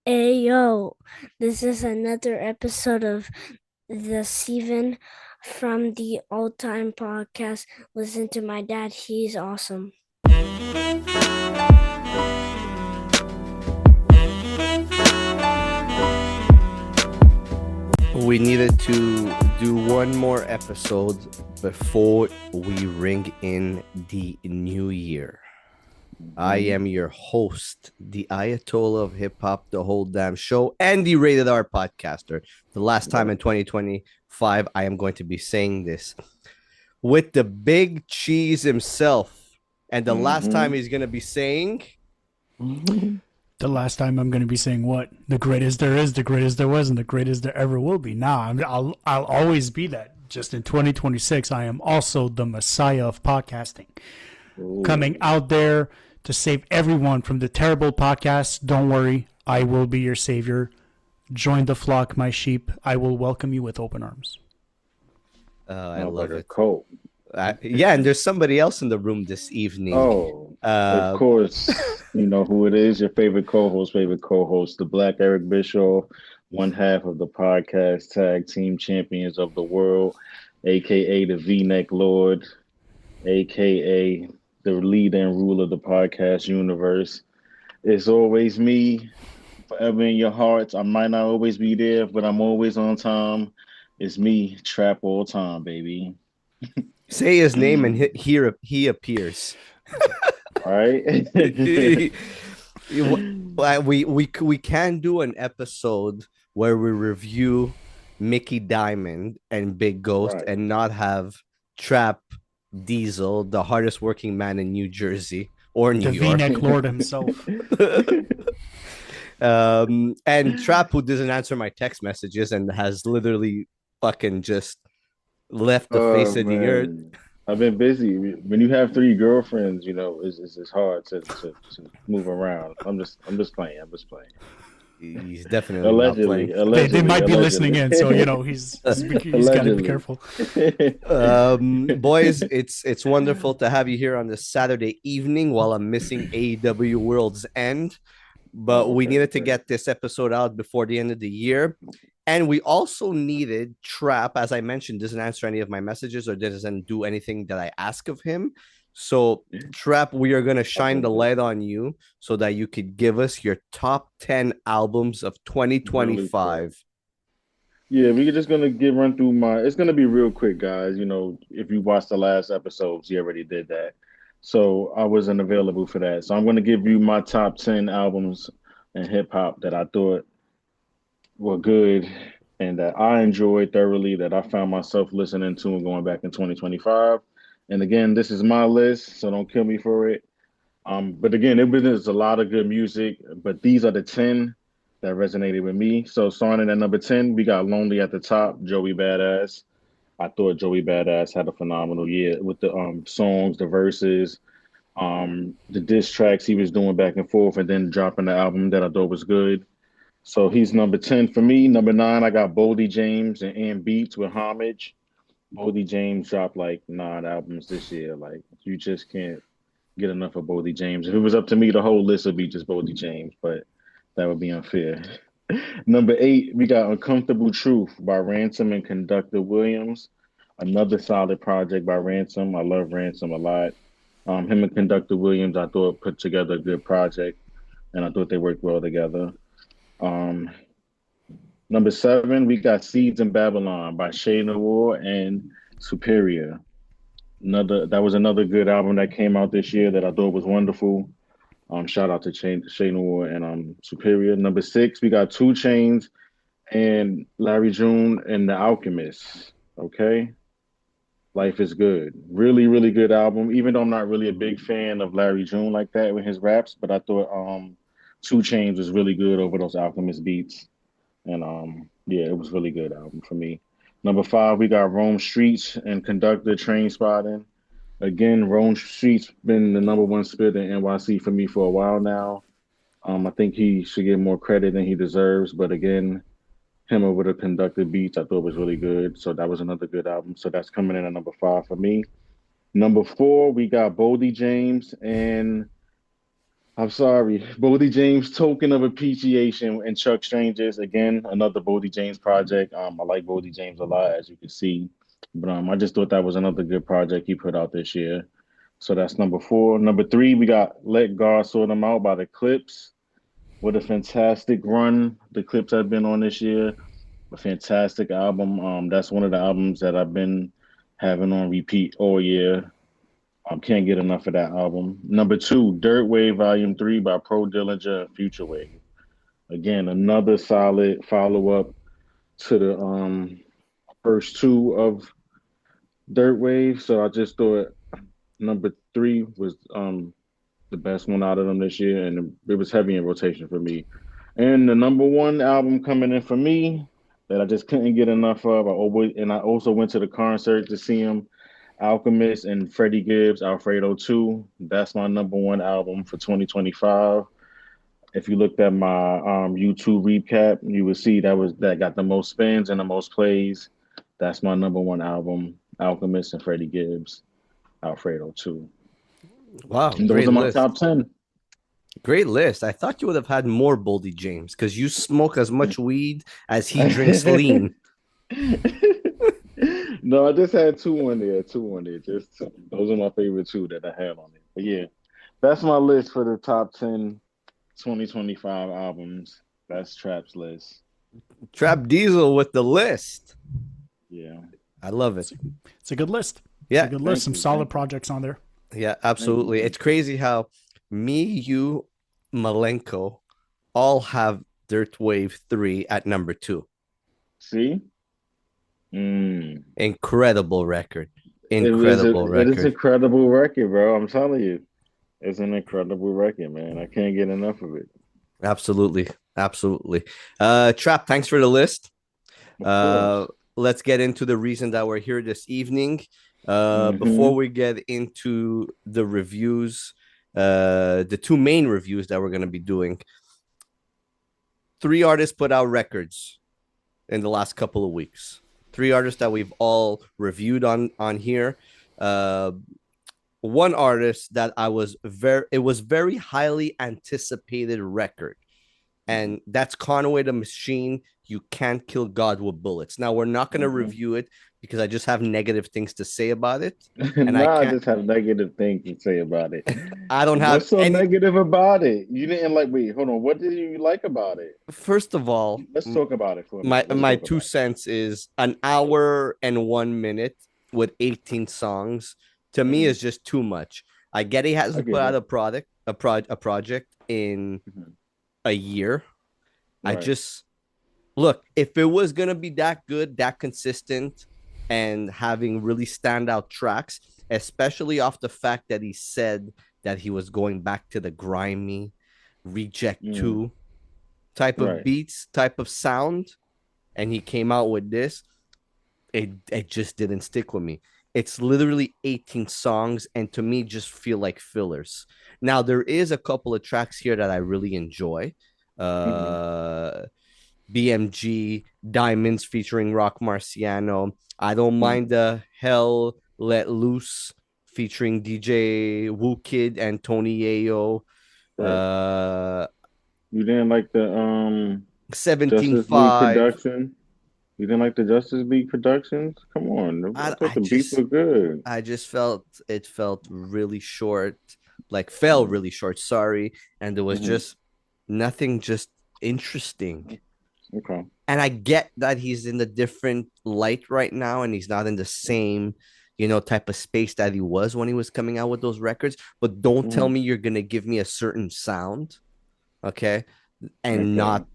Hey yo, this is another episode of the Steven from the Old Time Podcast. Listen to my dad, he's awesome. We needed to do one more episode before we ring in the new year. I am your host, the Ayatollah of Hip Hop, the whole damn show, and the Rated R podcaster. The last time in 2025, I am going to be saying this with the big cheese himself. And the last time he's going to be saying, The last time I'm going to be saying what? The greatest there is, the greatest there was, and the greatest there ever will be. I'll always be that. Just in 2026, I am also the messiah of podcasting. Coming out there to save everyone from the terrible podcasts. Don't worry, I will be your savior. Join the flock, my sheep. I will welcome you with open arms. I love it. Colt. Yeah, and there's somebody else in the room this evening. Of course. You know who it is, your favorite co-host, the Black Eric Bischoff, one half of the podcast tag team champions of the world, aka the V-Neck Lord, aka the leader and ruler of the podcast universe. It's always me, forever in your hearts. I might not always be there, but I'm always on time. It's me, Trap all time, baby. Say his name and he appears. All right. we can do an episode where we review Mickey Diamond and Big Ghost and not have Trap Diesel, the hardest working man in New Jersey or New The York. V-neck lord himself. And Trap, who doesn't answer my text messages and has literally fucking just left the face of the earth. I've been busy. When you have three girlfriends, it's hard to move around. I'm just playing. He's definitely Allegedly, not playing. They might be listening in, so he's got to be careful. Boys, it's wonderful to have you here on this Saturday evening while I'm missing AEW World's End. But we needed to get this episode out before the end of the year. And we also needed Trap, as I mentioned, doesn't answer any of my messages or doesn't do anything that I ask of him. So, Trap, we are going to shine the light on you so that you could give us your top 10 albums of 2025. Yeah, we're just going to run through it's going to be real quick, guys. You know, if you watched the last episodes, you already did that. So I wasn't available for that. So I'm going to give you my top 10 albums in hip hop that I thought were good and that I enjoyed thoroughly, that I found myself listening to and going back in 2025. And again, this is my list, so don't kill me for it. But again, there's a lot of good music, but these are the 10 that resonated with me. So starting at number 10, we got Lonely at the top, Joey Badass. I thought Joey Badass had a phenomenal year with the songs, the verses, the diss tracks he was doing back and forth, and then dropping the album that I thought was good. So he's number 10 for me. Number 9, I got Boldy James and Beats with Homage. Boldy James dropped like 9 albums this year. Like, you just can't get enough of Boldy James. If it was up to me, the whole list would be just Boldy James, but that would be unfair. Number 8, we got Uncomfortable Truth by Ransom and Conductor Williams. Another solid project by Ransom. I love Ransom a lot. Him and Conductor Williams, I thought, put together a good project, and I thought they worked well together. Number 7, we got Seeds in Babylon by Shay Noir and Superior. That was another good album that came out this year that I thought was wonderful. Shout out to Shay Noir and Superior. Number 6, we got 2 Chainz and Larry June and The Alchemist. Okay. Life is Good. Really, really good album. Even though I'm not really a big fan of Larry June like that with his raps, but I thought 2 Chainz was really good over those Alchemist beats. And yeah, it was really good album for me. Number 5, we got Rome Streets and Conductor Train Spotting. Again, Rome Streets been the number 1 spit in NYC for me for a while now. I think he should get more credit than he deserves, but again, him over the Conductor beats I thought was really good. So that was another good album. So that's coming in at number 5 for me. Number 4, we got Boldy James and I'm sorry. Bodie James, Token of Appreciation, and Chuck Strangers. Again, another Bodie James project. I like Bodie James a lot, as you can see. But I just thought that was another good project he put out this year. So that's number four. Number three, we got Let God Sort Them Out by the Clips. What a fantastic run the Clips have been on this year. A fantastic album. That's one of the albums that I've been having on repeat all year. Can't get enough of that album. Number two, Dirt Wave Volume 3 by Pro Dillinger and Future Wave. Again, another solid follow up to the first two of Dirt Wave. So I just thought number three was the best one out of them this year, and it was heavy in rotation for me. And the number one album coming in for me that I just couldn't get enough of. I also went to the concert to see him. Alchemist and Freddie Gibbs, Alfredo 2. That's my number one album for 2025. If you looked at my YouTube recap, you would see that got the most spins and the most plays. That's my number one album, Alchemist and Freddie Gibbs, Alfredo 2. Wow, And those great are my list. top 10. Great list. I thought you would have had more Boldy James because you smoke as much weed as he drinks lean. No, I just had two on there. Two on there. Just two. Those are my favorite two that I had on it. But yeah, that's my list for the top 10 2025 albums. That's Trap's list. Trap Diesel with the list. Yeah. I love it. It's a good list. Yeah. It's a good list. Thank Some you. solid Thank you. projects on there. Yeah, absolutely. It's crazy how me, you, Malenko all have Dirt Wave 3 at number 2. See? Mm. Incredible record. It Incredible is record. incredible record, bro. I'm telling you. It's an incredible record, man. I can't get enough of it. Absolutely. Absolutely. Trap, thanks for the list. Of course. Let's get into the reason that we're here this evening. Mhm. Before we get into the reviews, the two main reviews that we're going to be doing, 3 artists put out records in the last couple of weeks. 3 artists that we've all reviewed on here. One artist that it was very highly anticipated record, and that's Conway the Machine. You Can't Kill God with Bullets. Now we're not going to review it because I just have negative things to say about it, and I just have negative things to say about it. I don't have What's so any. negative about it? You didn't like. Wait, hold on. What did you like about it? First of all, Let's talk about it for a minute. my 2 cents is an hour and 1 minute with 18 songs. To me, is just too much. I get he has to put out a project in a year. Right. I just look, if it was gonna be that good, that consistent, and having really standout tracks, especially off the fact that he said that he was going back to the grimy Reject 2 type of beats, type of sound, and he came out with this, it just didn't stick with me. It's literally 18 songs, and to me, just feel like fillers. Now, there is a couple of tracks here that I really enjoy. BMG, Diamonds featuring Rock Marciano. I don't mind the Hell Let Loose featuring DJ Woo Kid and Tony Yayo. You didn't like the 17.5 production? You didn't like the Justice League productions? Come on. I thought the beats were good. I just felt it felt really short, fell really short, sorry. And there was just nothing just interesting. Okay. And I get that he's in a different light right now and he's not in the same, type of space that he was when he was coming out with those records. But don't tell me you're going to give me a certain sound, okay? And not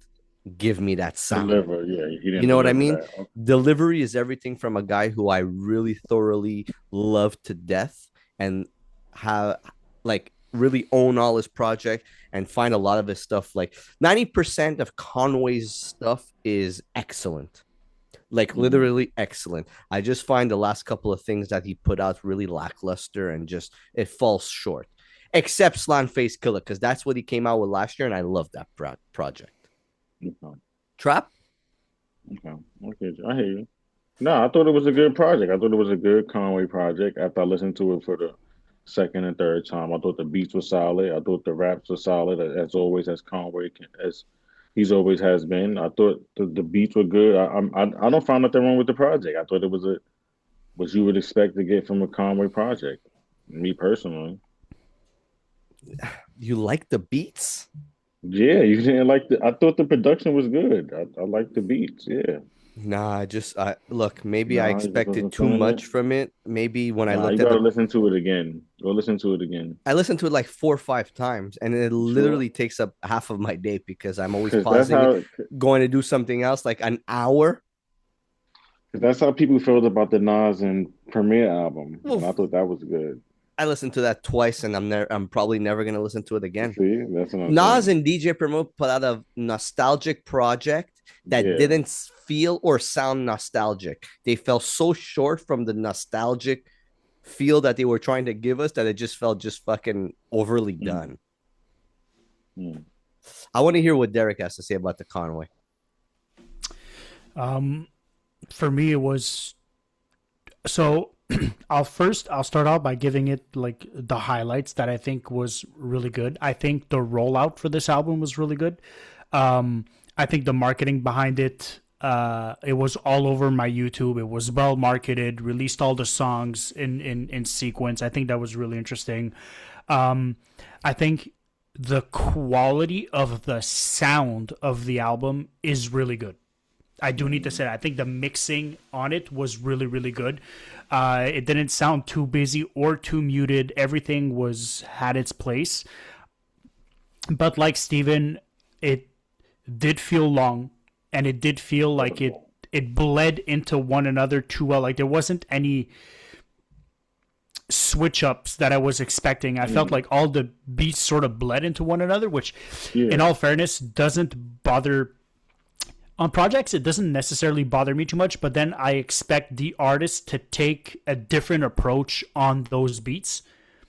give me that sound. Deliver, yeah. You know what I mean? Delivery is everything from a guy who I really thoroughly love to death and have really own all his project and find a lot of his stuff. 90% of Conway's stuff is excellent. Literally excellent. I just find the last couple of things that he put out really lackluster and just it falls short. Except Slant Face Killer, because that's what he came out with last year, and I love that project. Trap? Okay, I hear you. No, I thought it was a good project. I thought it was a good Conway project after I listened to it for the second and third time. I thought the beats were solid. I thought the raps were solid, as always, as Conway as he's always has been. I thought the beats were good. I don't find nothing wrong with the project. I thought it was a what you would expect to get from a Conway project. Me personally, You like the beats? yeah, you didn't like the. I thought the production was good. I like the beats. Yeah, Nah, I look, maybe I nah, you just expected wasn't too feeling it. much from it. Maybe when I Nah, you looked at gotta the listen to it again. Go listen to it again. I listened to it like 4 or 5 times, and it You sure? literally takes up half of my day because I'm always Because that's pausing it, how. going to do something else, like an hour. Cause that's how people felt about the Nas and Premiere album, and I Oof. thought that was good. I listened to that twice, and I'm probably never gonna listen to it You again. see, that's what I'm Nas saying. and DJ Premier put out a nostalgic project that Yeah. didn't feel or sound nostalgic. They fell so short from the nostalgic feel that they were trying to give us that it just felt just fucking overly Mm, done. mm. I want to hear what Derek has to say about the Conway. For me, it was so. I'll start out by giving it like the highlights that I think was really good. I think the rollout for this album was really good. I think the marketing behind it, it was all over my YouTube. It was well marketed, released all the songs in sequence. I think that was really interesting. Um, I think the quality of the sound of the album is really good. I do need to say that. I think the mixing on it was really, really good. It didn't sound too busy or too muted. Everything had its place. But like Steven, it did feel long, and it did feel like it bled into one another too well. Like there wasn't any switch ups that I was expecting. I felt like all the beats sort of bled into one another, which, in Yeah. all fairness, doesn't bother on projects. It doesn't necessarily bother me too much, but then I expect the artist to take a different approach on those beats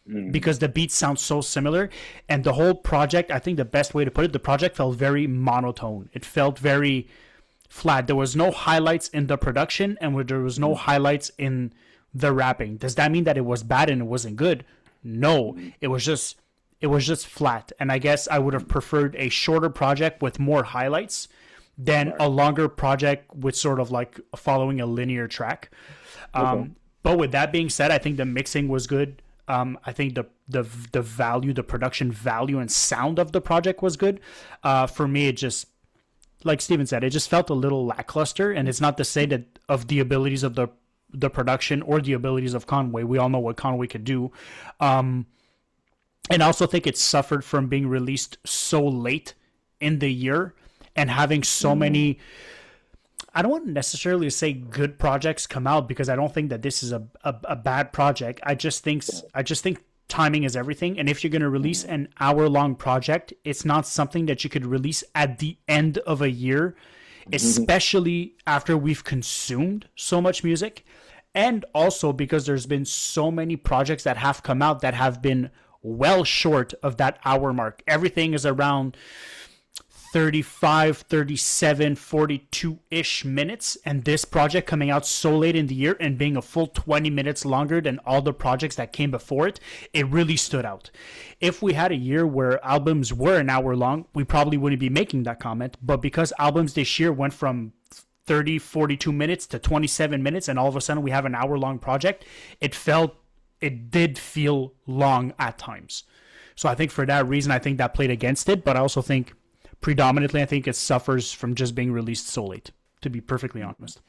Mm, because the beats sound so similar. And the whole project, I think the best way to put it, the project felt very monotone. It felt very flat. There was no highlights in the production, and there was no mm, highlights in the rapping. Does that mean that it was bad and it wasn't good? No, mm, it was just flat. And I guess I would have preferred a shorter project with more highlights than right. a longer project with sort of like following a linear track. Okay. But with that being said, I think the mixing was good. I think the value, the production value and sound of the project was good. For me, it just, like Steven said, it just felt a little lackluster. And it's not to say that of the abilities of the production or the abilities of Conway. We all know what Conway could do. And I also think it suffered from being released so late in the year and having so Mm, many. I don't want necessarily to say good projects come out because I don't think that this is a bad project. I just think timing is everything. And if you're going to release mm, an hour-long project, it's not something that you could release at the end of a year, mhm, especially after we've consumed so much music. And also because there's been so many projects that have come out that have been well short of that hour mark. Everything is around 35, 37, 42-ish minutes, and this project coming out so late in the year and being a full 20 minutes longer than all the projects that came before it, it really stood out. If we had a year where albums were an hour long, we probably wouldn't be making that comment, but because albums this year went from 30, 42 minutes to 27 minutes and all of a sudden we have an hour long project, it did feel long at times. So I think for that reason, I think that played against it, but I also think predominantly, I think it suffers from just being released so late, to be perfectly honest.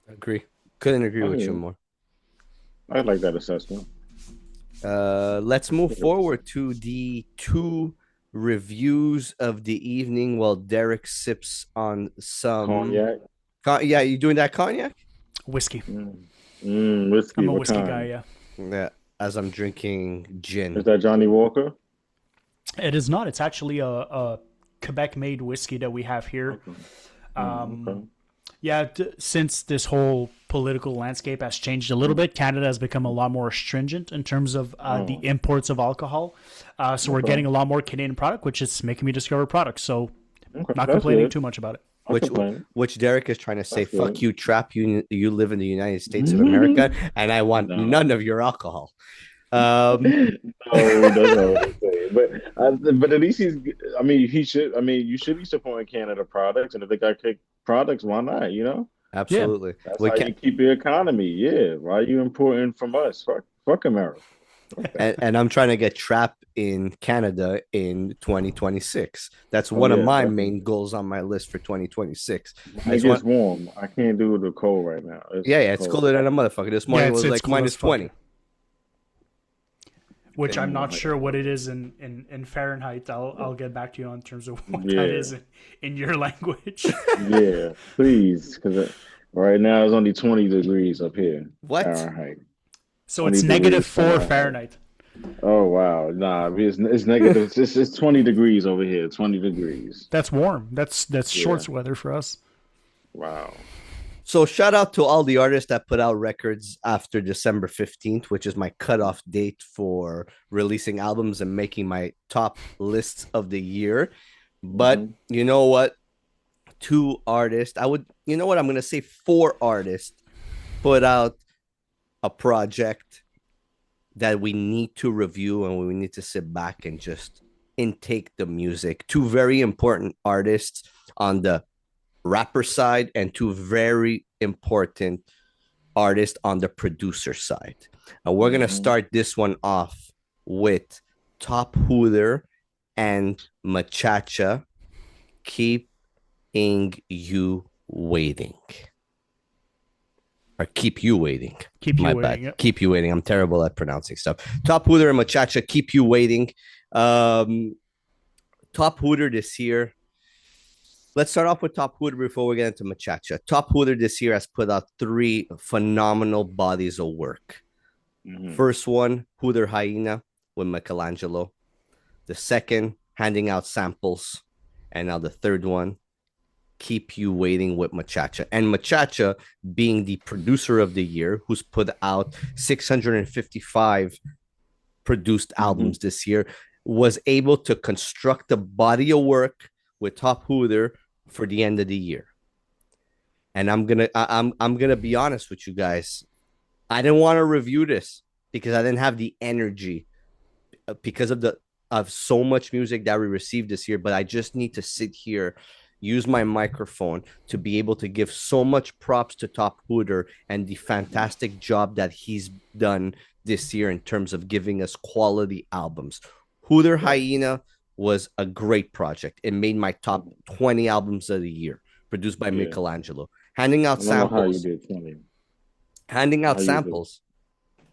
Agree. Couldn't agree I with you mean, more. I like that assessment. Let's move forward to the two reviews of the evening while Derek sips on some. Cognac. Yeah, you doing that cognac? Whiskey. Whiskey. I'm a What whiskey guy, kind? yeah. Yeah, as I'm drinking Is gin. that Johnny Walker? It is not. It's actually a Quebec made whiskey that we have here. Okay. Okay. Um, yeah, since this whole political landscape has changed a little bit, Canada has become a lot more stringent in terms of the Oh, imports of alcohol. So we're okay. getting a lot more Canadian product, which is making me discover products. So Okay. not That's complaining good. too much about it. I Which complain. which Derek is trying to say, That's fuck good. you, trap. You live in the United States of America, and I want No. none of your alcohol. No, that's not what I'm saying. But at least he's. I mean, he should. I mean, you should be supporting Canada products, and if they got kick products, why not? You know, Yeah. Absolutely. that's We how can you keep the economy. Yeah, why are you importing from us? Fuck America. Fuck that. and I'm trying to get trapped in Canada in 2026. That's Oh one of yeah, my definitely. main goals on my list for 2026. I When it just want gets warm, I can't do the cold right now. yeah, It's yeah, it's cold. colder than a motherfucker. This Yeah, morning it was it's like cool as minus fuck. 20. Which I'm Damn, not sure what it is in Fahrenheit. I'll get back to you on terms of what that yeah, is in your language. yeah. Please, because right now it's only 20 degrees up here, What? Fahrenheit. So 20 it's negative degrees 4 Fahrenheit. Fahrenheit. Oh wow, nah, it's negative. It's 20 degrees over here. 20 degrees. That's warm. That's Yeah. shorts weather for us. Wow. So shout out to all the artists that put out records after December 15th, which is my cutoff date for releasing albums and making my top lists of the year. But Hmm. you know what? Two artists, you know what? I'm going to say four artists put out a project that we need to review and we need to sit back and just intake the music. Two very important artists on the rapper side and two very important artists on the producer side. And we're going to Hmm. start this one off with Top Hooter and Machacha, Keeping You Waiting. Or Keep You Waiting. Keep you My waiting. bad. Yep. Keep You Waiting. I'm terrible at pronouncing stuff. Top Hooter and Machacha, Keep You Waiting. Top Hooter this year. Let's start off with Top Hooter before we get into Machacha. Top Hooter this year has put out three phenomenal bodies of work. Hmm. First one, Hooter Hyena with Michelangelo. The second, Handing Out Samples. And now the third one, Keep You Waiting with Machacha. And Machacha being the producer of the year, who's put out 655 produced albums this year, was able to construct a body of work with Top Hooter for the end of the year. And I'm gonna be honest with you guys. I didn't want to review this because I didn't have the energy because of so much music that we received this year. But I just need to sit here, use my microphone to be able to give so much props to Top Hooter and the fantastic job that he's done this year in terms of giving us quality albums. Hooter Hyena was a great project. It made my top 20 albums of the year, produced by Yeah. Michelangelo. Handing Out I don't know how you Samples, did 20. handing out How you did. samples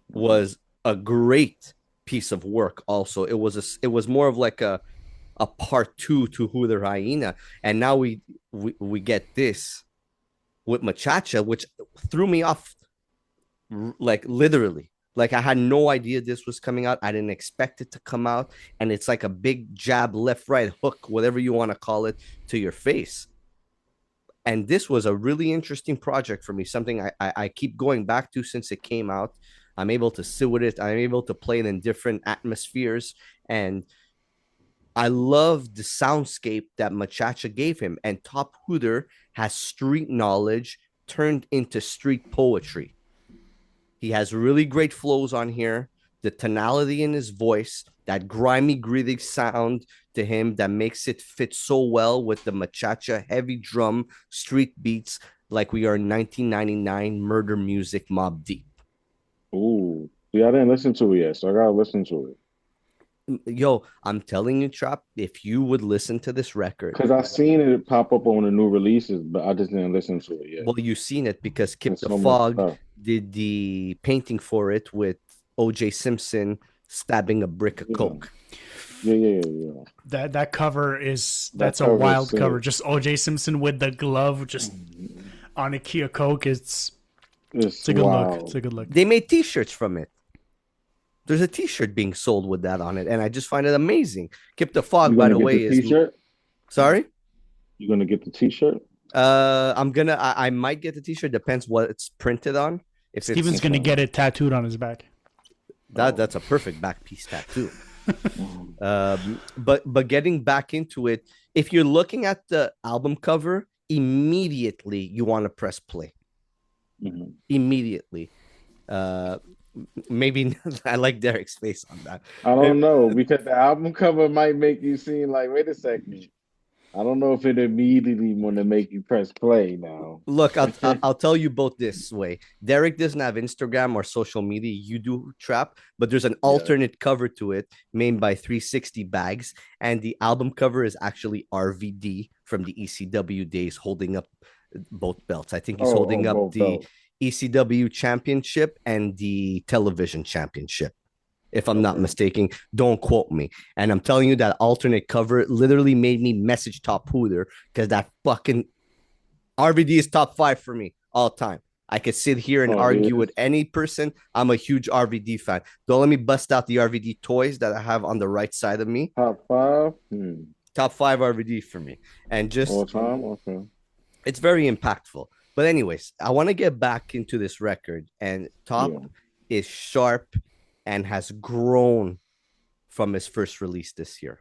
was a great piece of work. Also, it was more of like a part two to Hooter Hyena, and now we get this with Machacha, which threw me off, like literally. Like I had no idea this was coming out. I didn't expect it to come out, and it's like a big jab, left, right, hook, whatever you want to call it, to your face. And this was a really interesting project for me, something I keep going back to since it came out. I'm able to sit with it. I'm able to play it in different atmospheres. And I love the soundscape that Machacha gave him. And Top Hooter has street knowledge turned into street poetry. He has really great flows on here. The tonality in his voice, that grimy, gritty sound to him that makes it fit so well with the Machacha heavy drum street beats like we are in 1999 murder music Mob Deep. Ooh. Yeah, I didn't listen to it yet, so I gotta listen to it. Yo, I'm telling you, Trop, if you would listen to this record, Because I seen it pop up on the new releases, but I just didn't listen to it yet. well, you've seen it because Kip There's the so much Fog stuff. did the painting for it with O.J. Simpson stabbing a brick of Yeah. coke. Yeah. That cover is That that's a cover is wild sick. cover. Just OJ Simpson with the glove, just on a Kia Coke. It's a good wild. look. It's a good look. They made T-shirts from it. There's a T-shirt being sold with that on it, and I just find it amazing. Kip the Fog, You by gonna the get way, the is T-shirt? sorry. You gonna get the T-shirt? I might get the T-shirt. Depends what it's printed on. If Steven's it's gonna get it tattooed on his back. that's a perfect back piece tattoo. But getting back into it, if you're looking at the album cover, immediately you want to press play. Mhm. Immediately. Maybe I like Derek's face on that. I don't know because the album cover might make you seem like, wait a second. I don't know if it immediately want to make you press play now. Look, I'll tell you both this way. Derek doesn't have Instagram or social media. You do, Trap, but there's an Yeah. alternate cover to it made by 360 Bags, and the album cover is actually RVD from the ECW days, holding up both belts. I think he's Oh, holding up both the belts. ECW Championship and the Television Championship, if I'm not Okay. mistaken. Don't quote me. And I'm telling you that alternate cover literally made me message Top Hooter because that fucking RVD is top 5 for me all time. I could sit here and Oh, it argue with is. any person. I'm a huge RVD fan. Don't let me bust out the RVD toys that I have on the right side of me. Top five? Top 5 RVD for me. And All just, time? Okay. it's very impactful. But, anyways, I want to get back into this record. And Yeah. Top is sharp and has grown from his first release this year.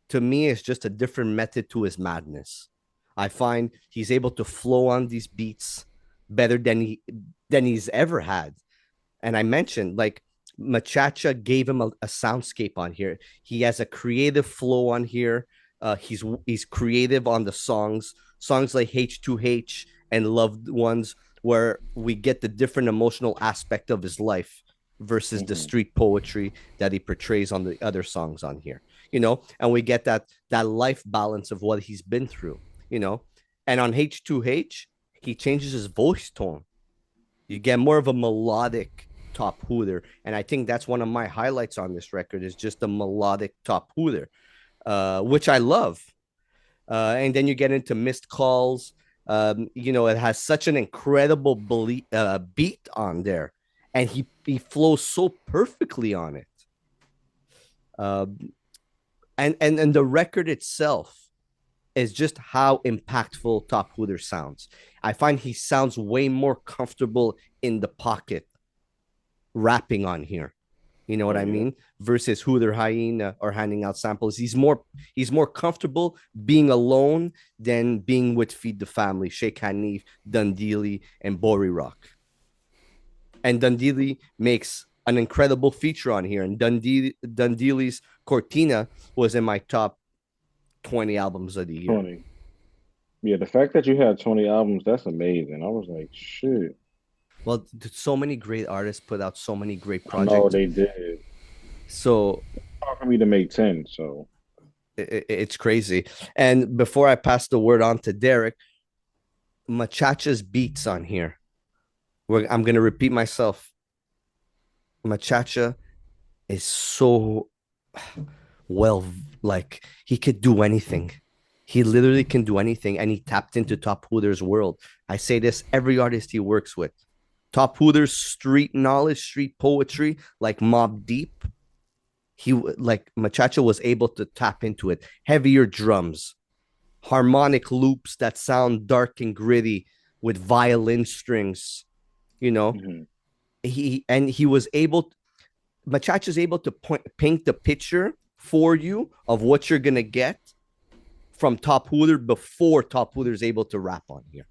To me, it's just a different method to his madness. I find he's able to flow on these beats better than he's ever had. And I mentioned like Machacha gave him a soundscape on here. He has a creative flow on here. He's creative on the songs like H2H and Loved Ones, where we get the different emotional aspect of his life versus the Hmm. street poetry that he portrays on the other songs on here. And we get that life balance of what he's been through. And on H2H, he changes his voice tone. You get more of a melodic Top Hooter, and I think that's one of my highlights on this record is just the melodic Top Hooter, which I love. And then you get into Missed Calls. It has such an incredible beat on there, and he flows so perfectly on it. And the record itself is just how impactful Top Hooter sounds. I find he sounds way more comfortable in the pocket rapping on here. You know what Oh, I yeah. mean? Versus Hooter Hyena or handing out samples. He's more comfortable being alone than being with Feed the Family, Sheikh Hanif, Dundee, and Bori Rock. And Dundee makes an incredible feature on here. And Dundee's Cortina was in my top 20 albums of the year. 20. Yeah, the fact that you had 20 albums, that's amazing. I was like, shit. Well, so many great artists put out so many great I know projects. they did. So Hard for me to make 10, so. it's crazy. And before I pass the word on to Derek, Machacha's beats on here. I'm going to repeat myself. Machacha is so well, like he could do anything. He literally can do anything, and he tapped into Top Hooter's world. I say this every artist he works with. Top Hooter's street knowledge, street poetry, like Mob Deep. Like Machacha was able to tap into it. Heavier drums, harmonic loops that sound dark and gritty with violin strings. Mhm. He was able. Machacha is able to paint the picture for you of what you're gonna get from Top Hooter before Top Hooter is able to rap on here.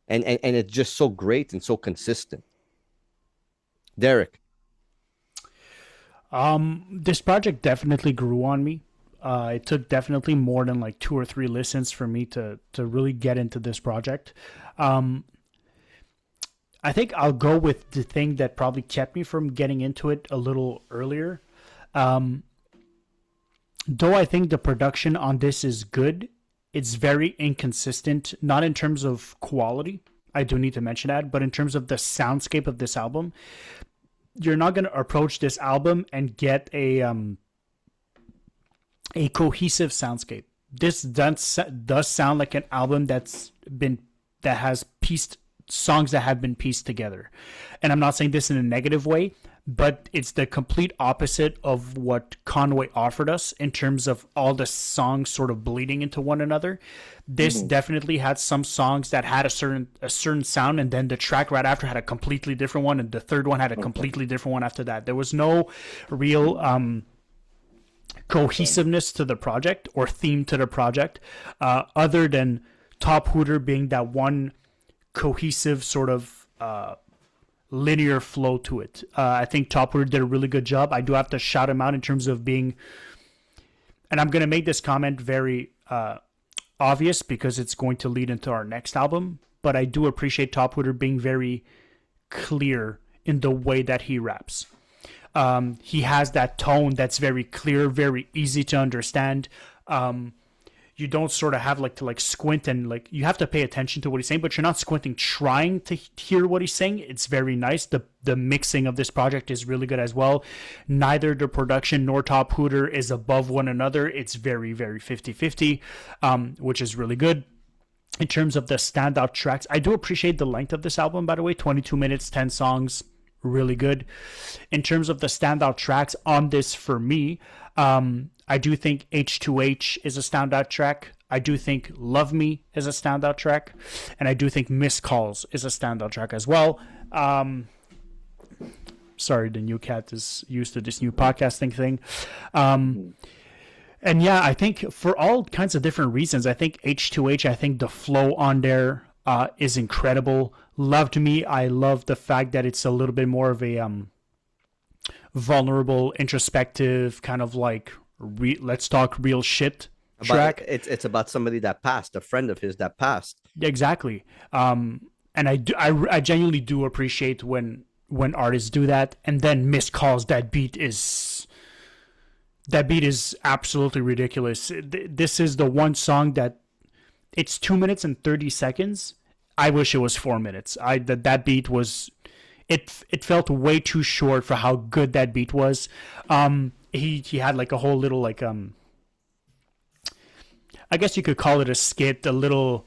And it's just so great and so consistent. Derek. This project definitely grew on me. It took definitely more than like 2 or 3 listens for me to really get into this project. I think I'll go with the thing that probably kept me from getting into it a little earlier. Though I think the production on this is good, it's very inconsistent, not in terms of quality. I do need to mention that, but in terms of the soundscape of this album, you're not going to approach this album and get a cohesive soundscape. This does sound like an album that has pieced songs that have been pieced together. And I'm not saying this in a negative way, but it's the complete opposite of what Conway offered us in terms of all the songs sort of bleeding into one another. This definitely had some songs that had a certain sound, and then the track right after had a completely different one, and the third one had a completely different one after that. There was no real cohesiveness to the project or theme to the project, other than Top Hooter being that one cohesive sort of linear flow to it. I think Top Hooter did a really good job. I do have to shout him out in terms of being, and I'm going to make this comment very obvious because it's going to lead into our next album, but I do appreciate Top Hooter being very clear in the way that he raps. He has that tone that's very clear, very easy to understand. You don't sort of have to squint and you have to pay attention to what he's saying, but you're not squinting trying to hear what he's saying. It's very nice. The mixing of this project is really good as well. Neither the production nor Top Hooter is above one another. It's very, very 50-50, which is really good. In terms of the standout tracks, I do appreciate the length of this album, by the way. 22 minutes, 10 songs, really good. In terms of the standout tracks on this for me, I do think H2H is a standout track. I do think Love Me is a standout track. And I do think Missed Calls is a standout track as well. Sorry, the new cat is used to this new podcasting thing. And yeah, I think for all kinds of different reasons, I think H2H, I think the flow on there is incredible. Loved Me, I love the fact that it's a little bit more of a vulnerable, introspective, kind of let's talk real shit track. It's about somebody that passed, a friend of his that passed. Exactly. And I genuinely do appreciate when artists do that. And then Missed Calls, that beat is absolutely ridiculous. This is the one song that it's 2 minutes and 30 seconds. I wish it was 4 minutes. That beat was, it felt way too short for how good that beat was. He had a whole little I guess you could call it a skit, a little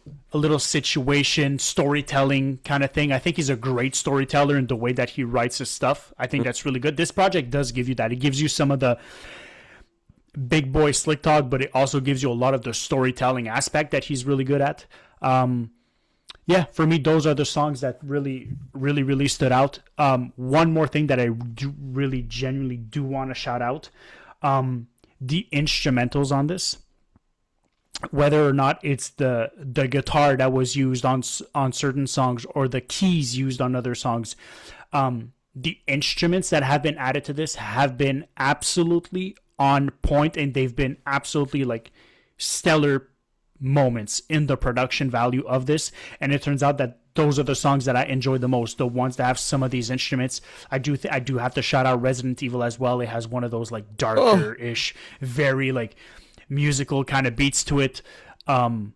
situation, storytelling kind of thing. I think he's a great storyteller in the way that he writes his stuff. I think that's really good. This project does give you that. It gives you some of the big boy slick talk, but it also gives you a lot of the storytelling aspect that he's really good at. Yeah, for me, those are the songs that really, really, really stood out. One more thing that I do really genuinely do want to shout out, the instrumentals on this, whether or not it's the guitar that was used on certain songs or the keys used on other songs, the instruments that have been added to this have been absolutely on point, and they've been absolutely stellar moments in the production value of this. And it turns out that those are the songs that I enjoy the most, the ones that have some of these instruments. I do have to shout out Resident Evil as well. It has one of those darker-ish, very musical kind of beats to it. And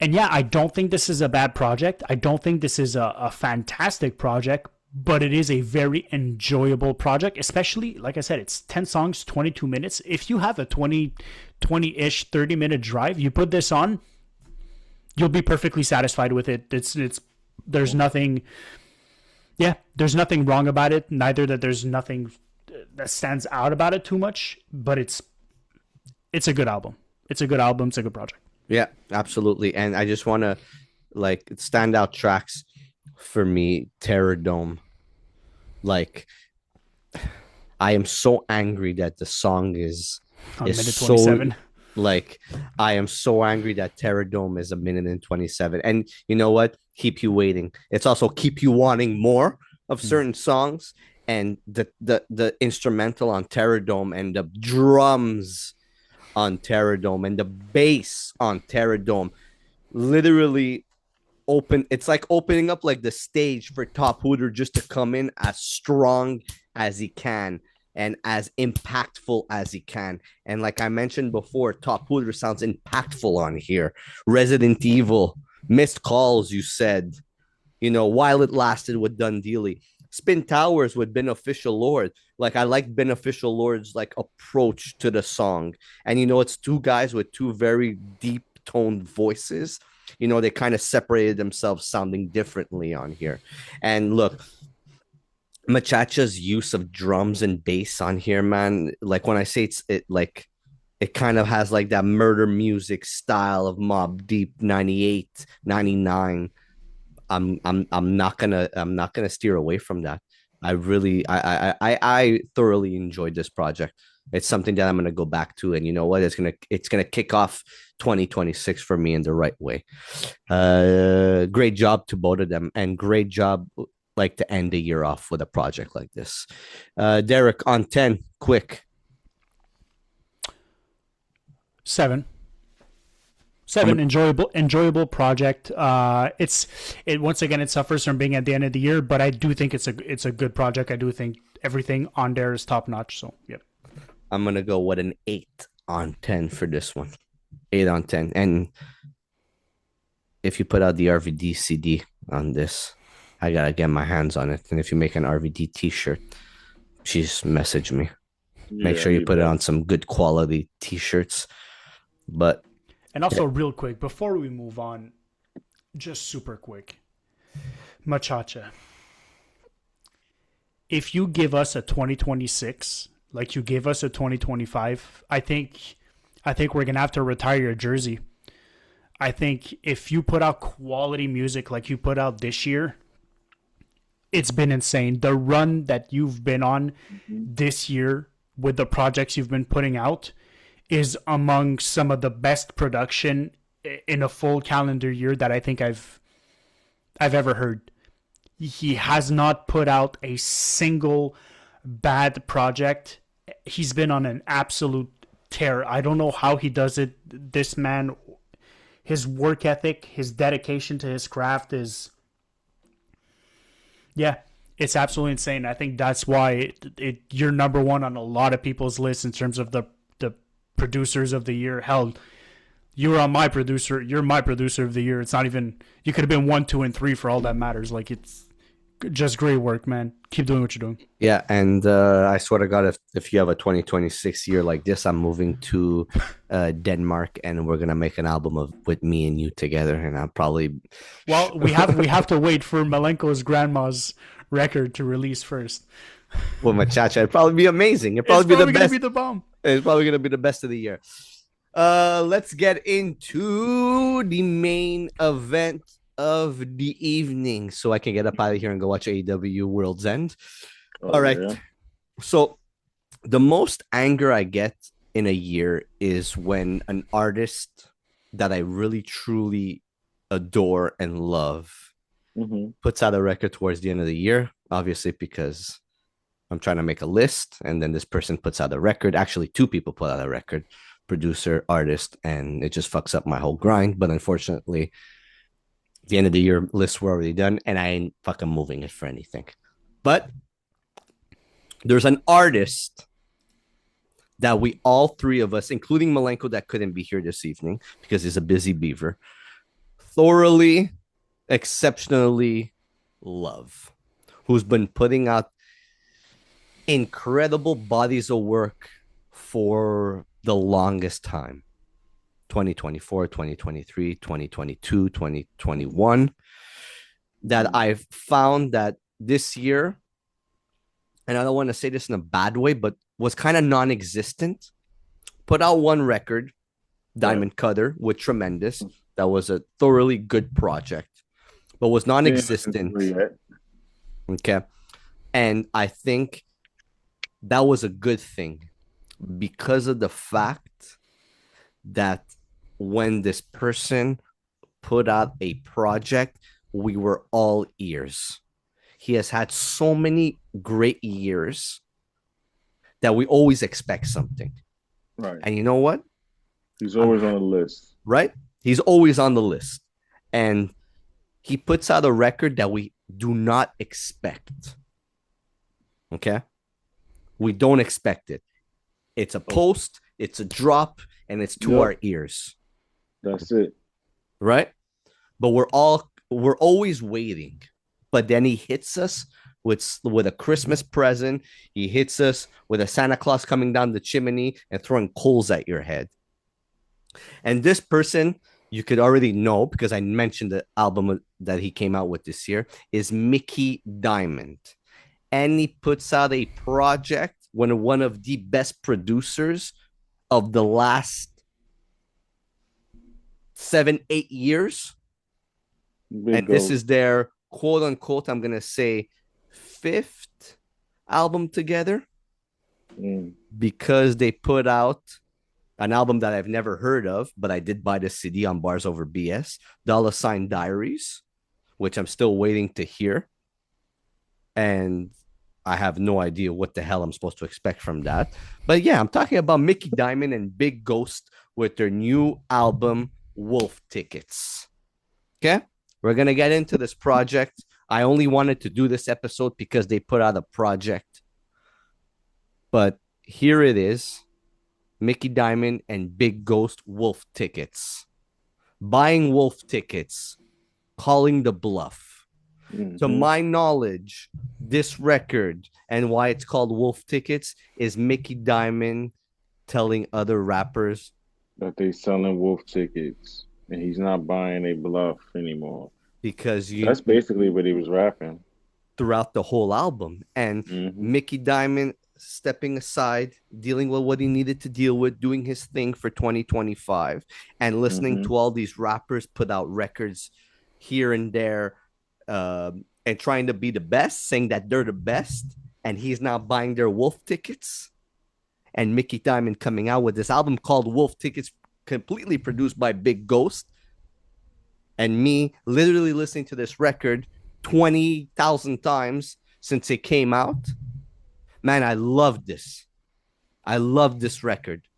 yeah, I don't think this is a bad project. I don't think this is a fantastic project, but it is a very enjoyable project, especially, like I said, it's 10 songs, 22 minutes. If you have a 20-ish, 30-minute drive, you put this on, you'll be perfectly satisfied with it. There's nothing wrong about it. Neither that there's nothing that stands out about it too much, but it's a good album. It's a good album. It's a good project. Yeah, absolutely. And I just want to standout tracks for me, Terror Dome. I am so angry that the song is minute 27. I am so angry that Terror Dome is 1:27. And you know what? Keep you waiting. It's also keep you wanting more of certain songs. And the instrumental on Terror Dome and the drums on Terror Dome and the bass on Terror Dome literally it's like opening up the stage for Top Hooter just to come in as strong as he can and as impactful as he can. And like I mentioned before, Top Hooter sounds impactful on here. Resident Evil, Missed Calls, you said, While It Lasted with Dun Dealey, Spin Towers with Beneficial Lord. I like Beneficial Lord's approach to the song. And it's two guys with two very deep toned voices. They kind of separated themselves sounding differently on here. And look, Machacha's use of drums and bass on here, man, when I say it kind of has that murder music style of Mobb Deep 98, 99. I'm not gonna steer away from that. I thoroughly enjoyed this project. It's something that I'm gonna go back to, and you know what? It's gonna kick off 2026 for me in the right way. Great job to both of them, and great job like to end the year off with a project like this. Derek, on 10, quick. 7. I'm Enjoyable project. Once again, it suffers from being at the end of the year, but I do think it's a good project. I do think everything on there is top notch. So yep. I'm gonna go with an 8 on 10 for this one. 8 on 10. And if you put out the RVD CD on this, I gotta get my hands on it. And if you make an RVD T-shirt, just message me. Make sure you put it on some good quality T-shirts. But and also, real quick before we move on, just super quick, Machacha. If you give us a 2026, like you gave us a 2025, I think we're gonna have to retire your jersey. I think if you put out quality music like you put out this year, it's been insane. The run that you've been on this year with the projects you've been putting out is among some of the best production in a full calendar year that I think I've ever heard. He has not put out a single bad project. He's been on an absolute tear. I don't know how he does it. This man, his work ethic, his dedication to his craft is, yeah, it's absolutely insane. I think that's why you're number one on a lot of people's lists in terms of the producers of the year. Hell, you're my producer of the year. It's not even, you could have been 1, 2, and 3 for all that matters. Like, it's just great work, man. Keep doing what you're doing. yeah, and I swear to God, if you have a 2026 year like this, I'm moving to Denmark, and we're gonna make an album with me and you together, and I'll probably. Well, we have to wait for Malenko's grandma's record to release first. Well, Machacha, it'd probably be amazing. It'd probably be the best. Gonna be the bomb. It's probably gonna be the best of the year. Let's get into the main event of the evening, so I can get up out of here and go watch AEW World's End. All right. Yeah. So the most anger I get in a year is when an artist that I really truly adore and love puts out a record towards the end of the year, obviously because I'm trying to make a list, and then this person puts out a record. Actually, 2 people put out a record, producer, artist, and it just fucks up my whole grind. But unfortunately, the end of the year lists were already done, and I ain't fucking moving it for anything. But there's an artist that we all 3 of us, including Malenko that couldn't be here this evening because he's a busy beaver, thoroughly, exceptionally love, who's been putting out incredible bodies of work for the longest time. 2024, 2023, 2022, 2021, that I've found that this year, and I don't want to say this in a bad way, but was kind of non-existent. Put out 1 record, Diamond Cutter, with Tremendous. That was a thoroughly good project, but was non-existent. Okay. And I think that was a good thing because of the fact that when this person put out a project, we were all ears. He has had so many great years that we always expect something. Right. And you know what? He's always on the list. Right? He's always on the list. And he puts out a record that we do not expect. Okay? We don't expect it. It's a post, it's a drop, and it's to our ears. That's it. Right? But we're always waiting. But then he hits us with a Christmas present. He hits us with a Santa Claus coming down the chimney and throwing coals at your head. And this person, you could already know because I mentioned the album that he came out with this year, is Mickey Diamond. And he puts out a project when one of the best producers of the last 7-8 years. And this is their quote unquote, I'm going to say 5th album together because they put out an album that I've never heard of, but I did buy the CD on Bars Over BS, $sign Diaries, which I'm still waiting to hear. and I have no idea what the hell I'm supposed to expect from that. But yeah, I'm talking about Mickey Diamond and Big Ghost with their new album, Wolf Tickets. Okay, we're gonna get into this project. I only wanted to do this episode because they put out a project, but here it is. Mickey Diamond and Big Ghost Wolf Tickets. Buying Wolf Tickets, calling the bluff. To my knowledge, this record and why it's called Wolf Tickets is Mickey Diamond telling other rappers that they selling wolf tickets, and he's not buying a bluff anymore. because That's basically what he was rapping throughout the whole album. And Mickey Diamond stepping aside, dealing with what he needed to deal with, doing his thing for 2025, and listening to all these rappers put out records here and there, and trying to be the best, saying that they're the best, and he's not buying their Wolf Tickets. And Mickey Diamond coming out with this album called Wolf Tickets, completely produced by Big Ghost. And me literally listening to this record 20,000 times since it came out. Man, I love this. I love this record.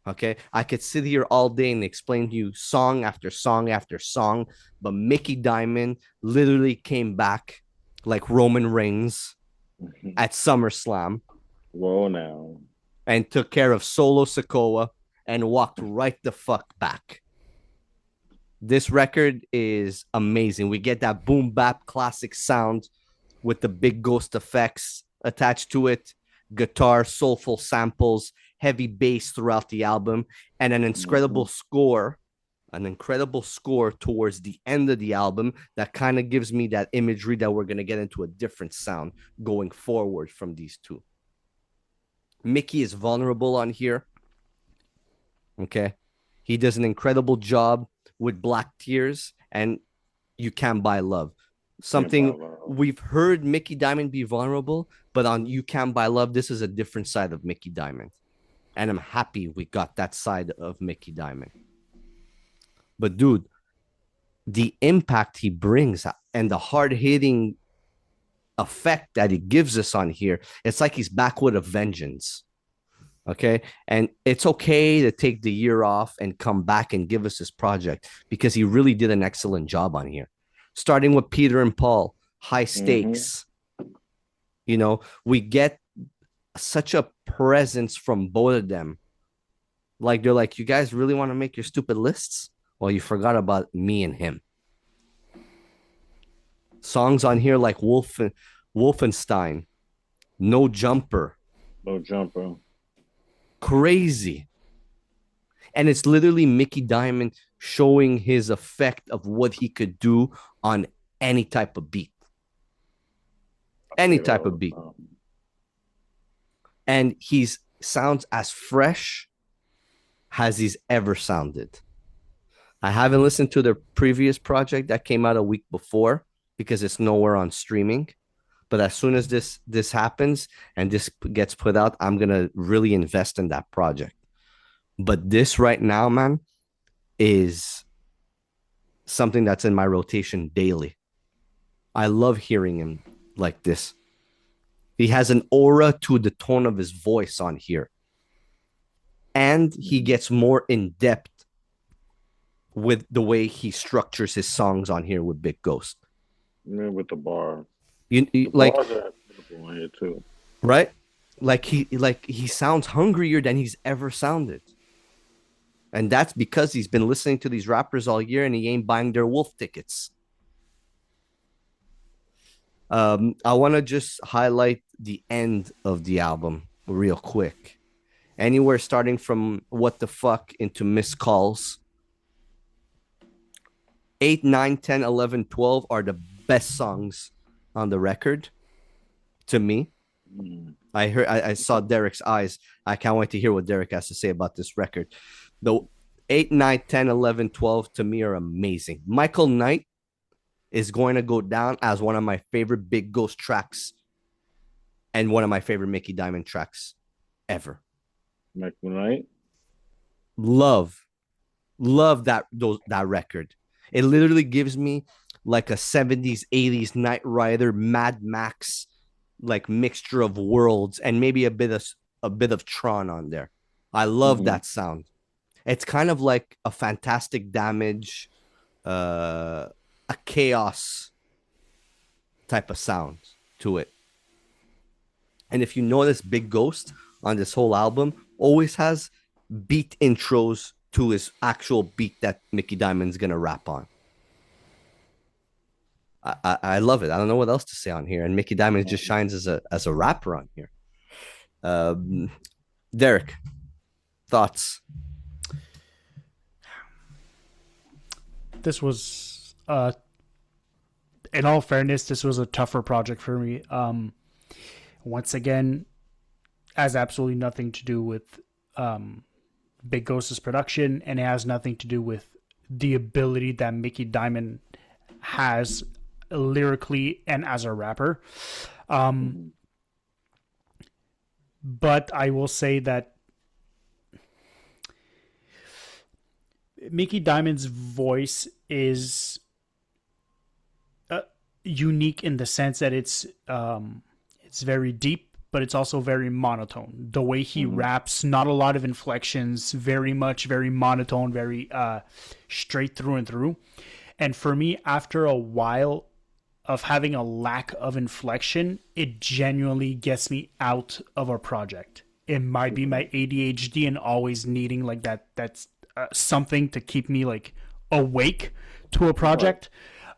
Okay. I could sit here all day and explain to you song after song after song, but Mickey Diamond literally came back like Roman Reigns at SummerSlam. Whoa, now. And took care of Solo Sikoa and walked right the fuck back. This record is amazing. We get that boom bap classic sound with the Big Ghost effects attached to it, guitar, soulful samples, heavy bass throughout the album, and an incredible score towards the end of the album that kind of gives me that imagery that we're going to get into a different sound going forward from these two. Mickey is vulnerable on here. Okay. He does an incredible job with Black Tears and You Can't Buy Love. Something we've heard Mickey Diamond be vulnerable, but on You Can't Buy Love, this is a different side of Mickey Diamond. And I'm happy we got that side of Mickey Diamond. But dude, the impact he brings and the hard-hitting effect that he gives us on here, it's like he's back with a vengeance. Okay. And it's okay to take the year off and come back and give us this project because he really did an excellent job on here. Starting with Peter and Paul, High Stakes. You know, we get such a presence from both of them. Like, they're like, you guys really want to make your stupid lists? Well, you forgot about me and him. Songs on here like Wolfenstein, No Jumper. No Jumper. Crazy. And it's literally Mickey Diamond showing his effect of what he could do on any type of beat. Any type of beat. And he sounds as fresh as he's ever sounded. I haven't listened to the previous project that came out a week before because it's nowhere on streaming. But as soon as this happens and this gets put out, I'm going to really invest in that project. But this right now, man, is something that's in my rotation daily. I love hearing him like this. He has an aura to the tone of his voice on here. And he gets more in depth with the way he structures his songs on here with Big Ghost. Yeah, with the bar. You like on here too. Right? Like he sounds hungrier than he's ever sounded. And that's because he's been listening to these rappers all year and he ain't buying their Wolf Tickets. I want to just highlight the end of the album real quick. Anywhere starting from What the Fuck into Missed Calls. 8, 9, 10, 11, 12 are the best songs on the record to me. I saw Derek's eyes. I can't wait to hear what Derek has to say about this record. The 8, 9, 10, 11, 12 to me are amazing. Michael Knight is going to go down as one of my favorite Big Ghost tracks and one of my favorite Mickey Diamond tracks ever. Michael Knight? Love that record. It literally gives me like a 70s, 80s Knight Rider, Mad Max like mixture of worlds and maybe a bit of Tron on there. I love Hmm. that sound. It's kind of like a Fantastic Damage, a chaos type of sound to it. And if you notice, Big Ghost on this whole album always has beat intros to his actual beat that Mickey Diamond's gonna rap on. I love it. I don't know what else to say on here. And Mickey Diamond just shines as a rapper on here. Um, Derek, thoughts? This was, in all fairness, this was a tougher project for me. Once again, has absolutely nothing to do with Big Ghost's production, and it has nothing to do with the ability that Mickey Diamond has lyrically and as a rapper. But I will say that Mickey Diamond's voice is unique in the sense that it's very deep, but it's also very monotone. The way he raps, not a lot of inflections, very monotone, very straight through and through. And for me, after a while of having a lack of inflection, it genuinely gets me out of a project. It might be my ADHD and always needing like that's something to keep me like awake to a project.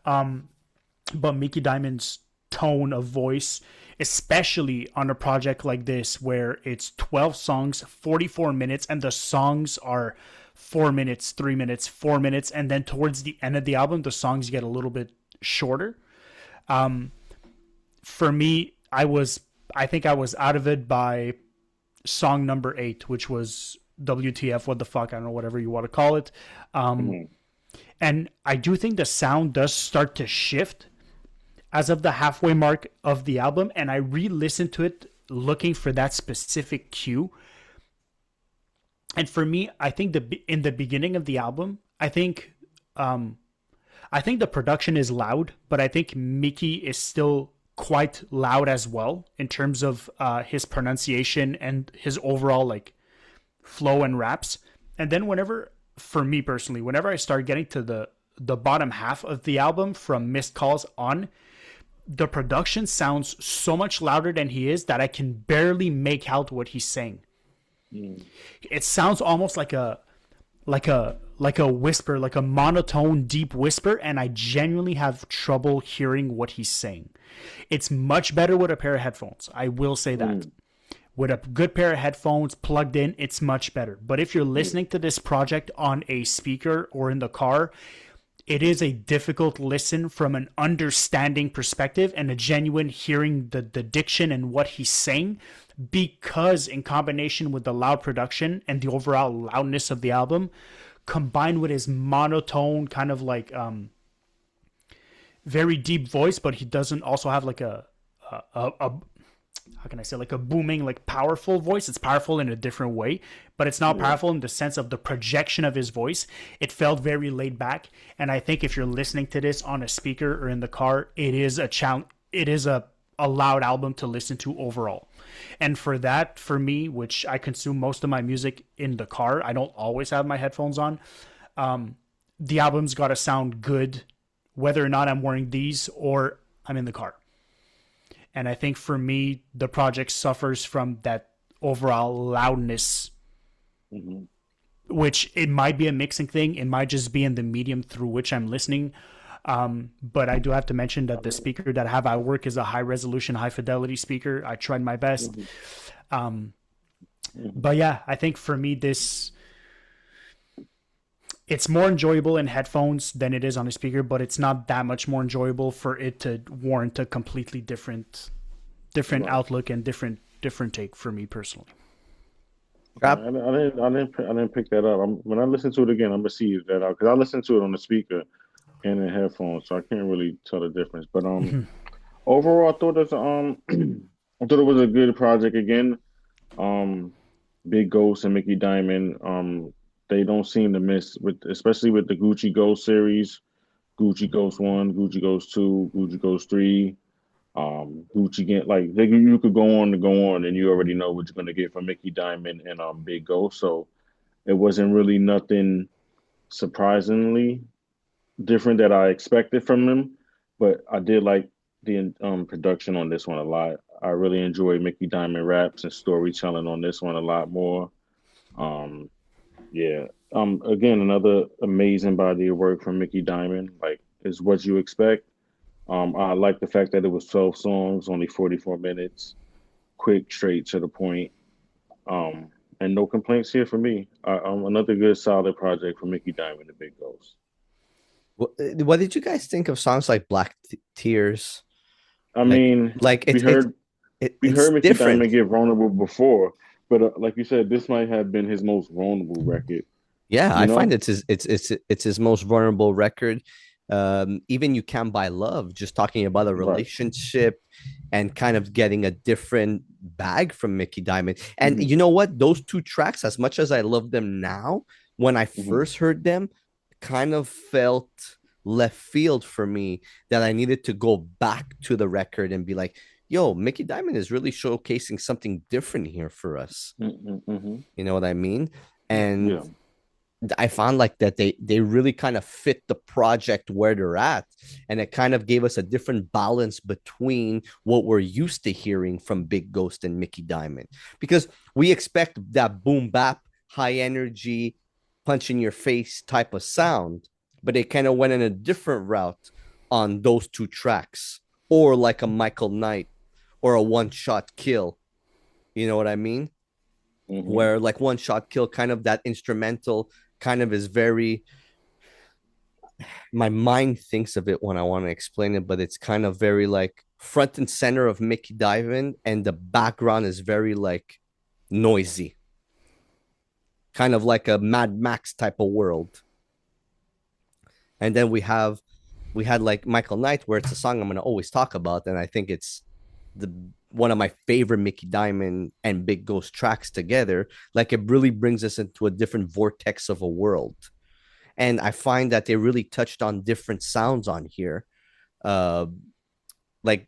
But Mickey Diamond's tone of voice, especially on a project like this where it's 12 songs, 44 minutes, and the songs are 4 minutes, 3 minutes, 4 minutes, and then towards the end of the album, the songs get a little bit shorter. For me, I think I was out of it by song number 8, which was WTF, what the fuck, I don't know, whatever you want to call it. And I do think the sound does start to shift as of the halfway mark of the album, and I re-listened to it looking for that specific cue. And for me, I think in the beginning of the album, I think the production is loud, but I think Mickey is still quite loud as well in terms of his pronunciation and his overall like flow and raps. And then for me personally, whenever I start getting to the bottom half of the album from Missed Calls on, the production sounds so much louder than he is that I can barely make out what he's saying. It sounds almost like a whisper, like a monotone, deep whisper, and I genuinely have trouble hearing what he's saying. It's much better with a pair of headphones. I will say that. With a good pair of headphones plugged in, it's much better. But if you're listening to this project on a speaker or in the car, it is a difficult listen from an understanding perspective and a genuine hearing the diction and what he's saying, because in combination with the loud production and the overall loudness of the album, combined with his monotone kind of like very deep voice, but he doesn't also have like a how can I say, like a booming, like powerful voice. It's powerful in a different way, but it's not powerful in the sense of the projection of his voice. It felt very laid back. And I think if you're listening to this on a speaker or in the car, it is a challenge. It is a loud album to listen to overall. And for that, for me, which I consume most of my music in the car, I don't always have my headphones on. The album's got to sound good, whether or not I'm wearing these or I'm in the car. And I think for me, the project suffers from that overall loudness, which it might be a mixing thing. It might just be in the medium through which I'm listening. But I do have to mention that the speaker that I have at work is a high resolution, high fidelity speaker. I tried my best. But yeah, I think for me, it's more enjoyable in headphones than it is on a speaker, but it's not that much more enjoyable for it to warrant a completely different outlook and different take for me personally. I didn't pick that up. When I listen to it again, I'm gonna see that out because I listened to it on the speaker and in headphones, so I can't really tell the difference. But overall, I thought it was a good project again. Big Ghost and Mickey Diamond. They don't seem to miss especially with the Gucci Ghost series, Gucci Ghost 1, Gucci Ghost 2, Gucci Ghost 3. Gucci again, like you could go on and go on, and you already know what you're gonna get from Mickey Diamond and Big Ghost. So it wasn't really nothing surprisingly different that I expected from them, but I did like the production on this one a lot. I really enjoyed Mickey Diamond raps and storytelling on this one a lot more. Um, yeah. Again, another amazing body of work from Mickey Diamond. Like, is what you expect. I like the fact that it was 12 songs, only 44 minutes, quick, straight to the point. Um, and no complaints here for me. Another good, solid project from Mickey Diamond and Big Ghost. What did you guys think of songs like Black Tears? I Like, mean, like we it's it's heard we it's heard Mickey different. Diamond get vulnerable before, but like you said, this might have been his most vulnerable record. Yeah, You I find know, it's his most vulnerable record. Even You Can Buy Love, just talking about a right? relationship and kind of getting a different bag from Mickey Diamond. And Hmm. you know what? Those two tracks, as much as I love them now, when I Hmm. first heard them, kind of felt left field for me that I needed to go back to the record and be like, yo, Mickey Diamond is really showcasing something different here for us. Hmm. Hmm. You know what I mean? And Yeah. I found like that they really kind of fit the project where they're at, and it kind of gave us a different balance between what we're used to hearing from Big Ghost and Mickey Diamond, because we expect that boom bap, high energy, punch in your face type of sound, but they kind of went in a different route on those two tracks, or like a Michael Knight or a One Shot Kill. You know what I mean? Hmm. Where like One Shot Kill, kind of that instrumental kind of is very, my mind thinks of it when I want to explain it, but it's kind of very like front and center of Mickey Diamond, and the background is very like noisy, kind of like a Mad Max type of world. And then we had like Michael Knight, where it's a song I'm gonna always talk about, and I think it's the one of my favorite Mickey Diamond and Big Ghost tracks together. Like, it really brings us into a different vortex of a world. And I find that they really touched on different sounds on here. Uh, like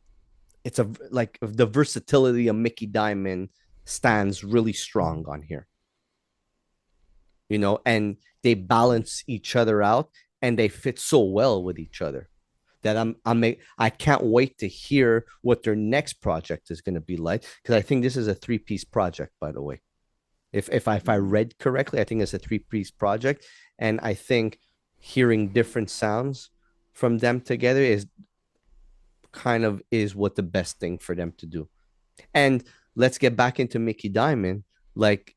it's a like the versatility of Mickey Diamond stands really strong on here, you know, and they balance each other out, and they fit so well with each other that I can't wait to hear what their next project is going to be like, because I think this is a three-piece project, by the way. If I read correctly, I think it's a three-piece project, and I think hearing different sounds from them together is what the best thing for them to do. And let's get back into Mickey Diamond. Like,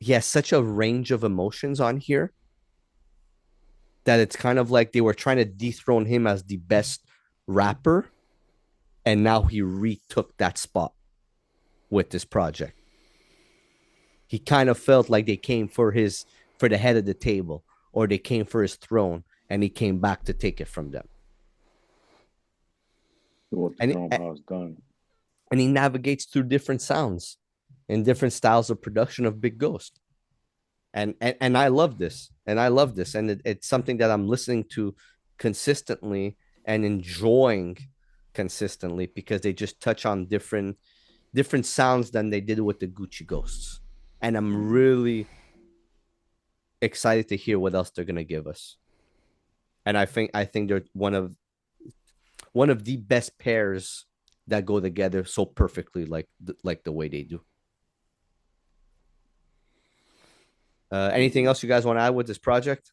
he has such a range of emotions on here that it's kind of like they were trying to dethrone him as the best rapper, and now he retook that spot with this project. He kind of felt like they came for the head of the table, or they came for his throne, and he came back to take it from them. What the And Throne House done. and he navigates through different sounds and different styles of production of Big Ghost. And I love this. And I love this. And it's something that I'm listening to consistently and enjoying consistently, because they just touch on different sounds than they did with the Gucci Ghosts. And I'm really excited to hear what else they're gonna give us. And I think they're one of the best pairs that go together so perfectly, like the way they do. Anything else you guys want to add with this project?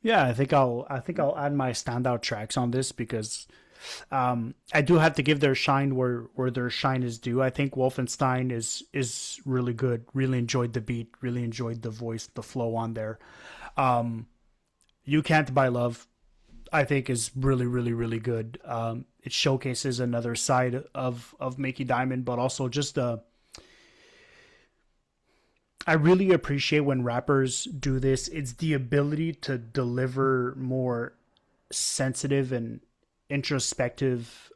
Yeah, I think I'll add my standout tracks on this because I do have to give their shine where their shine is due. I think Wolfenstein is really good. Really enjoyed the beat. Really enjoyed the voice, the flow on there. Um, you Can't Buy Love, I think, is really good. It showcases another side of Mickey Diamond, but also just I really appreciate when rappers do this. It's the ability to deliver more sensitive and introspective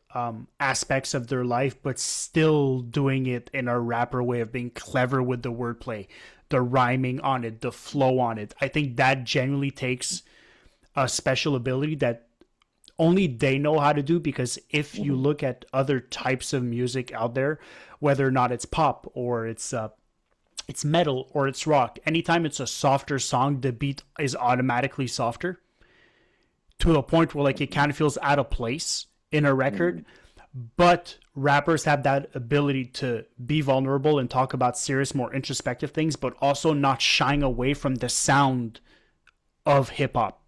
aspects of their life, but still doing it in a rapper way of being clever with the wordplay, the rhyming on it, the flow on it. I think that genuinely takes a special ability that only they know how to do, because if you look at other types of music out there, whether or not it's pop or it's metal or it's rock, anytime it's a softer song, the beat is automatically softer to a point where like it kind of feels out of place in a record. But rappers have that ability to be vulnerable and talk about serious, more introspective things, but also not shying away from the sound of hip hop.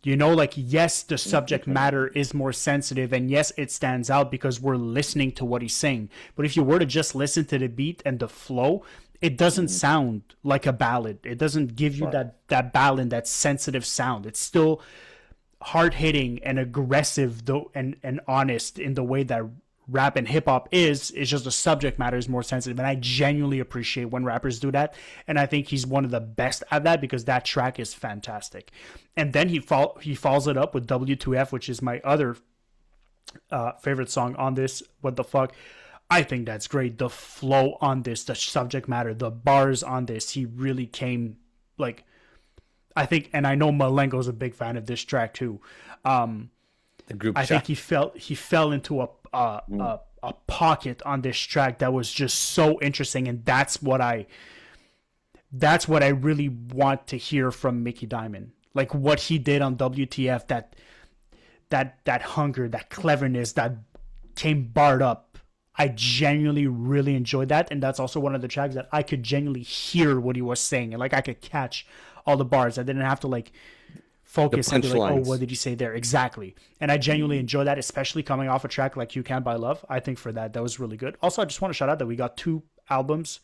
You know, like, yes, the subject matter is more sensitive, and yes, it stands out because we're listening to what he's saying. But if you were to just listen to the beat and the flow, it doesn't sound like a ballad. It doesn't give you that ballad, that sensitive sound. It's still hard hitting and aggressive, though, and honest in the way that rap and hip hop is. It's just the subject matter is more sensitive, and I genuinely appreciate when rappers do that. And I think he's one of the best at that, because that track is fantastic. And then he follows it up with W2F, which is my other favorite song on this. What the fuck? I think that's great. The flow on this, the subject matter, the bars on this, he really came like. I think, and I know Malengo's a big fan of this track too. The group I chat. think he fell into a pocket on this track that was just so interesting, and that's what I really want to hear from Mickey Diamond. Like what he did on WTF, that hunger, that cleverness, that came barred up. I genuinely really enjoyed that, and that's also one of the tracks that I could genuinely hear what he was saying, and like I could catch all the bars. I didn't have to like focus and be like, oh, what did he say there? Exactly. And I genuinely enjoy that, especially coming off a track like You Can't Buy Love. I think for that was really good. Also, I just want to shout out that we got 2 albums.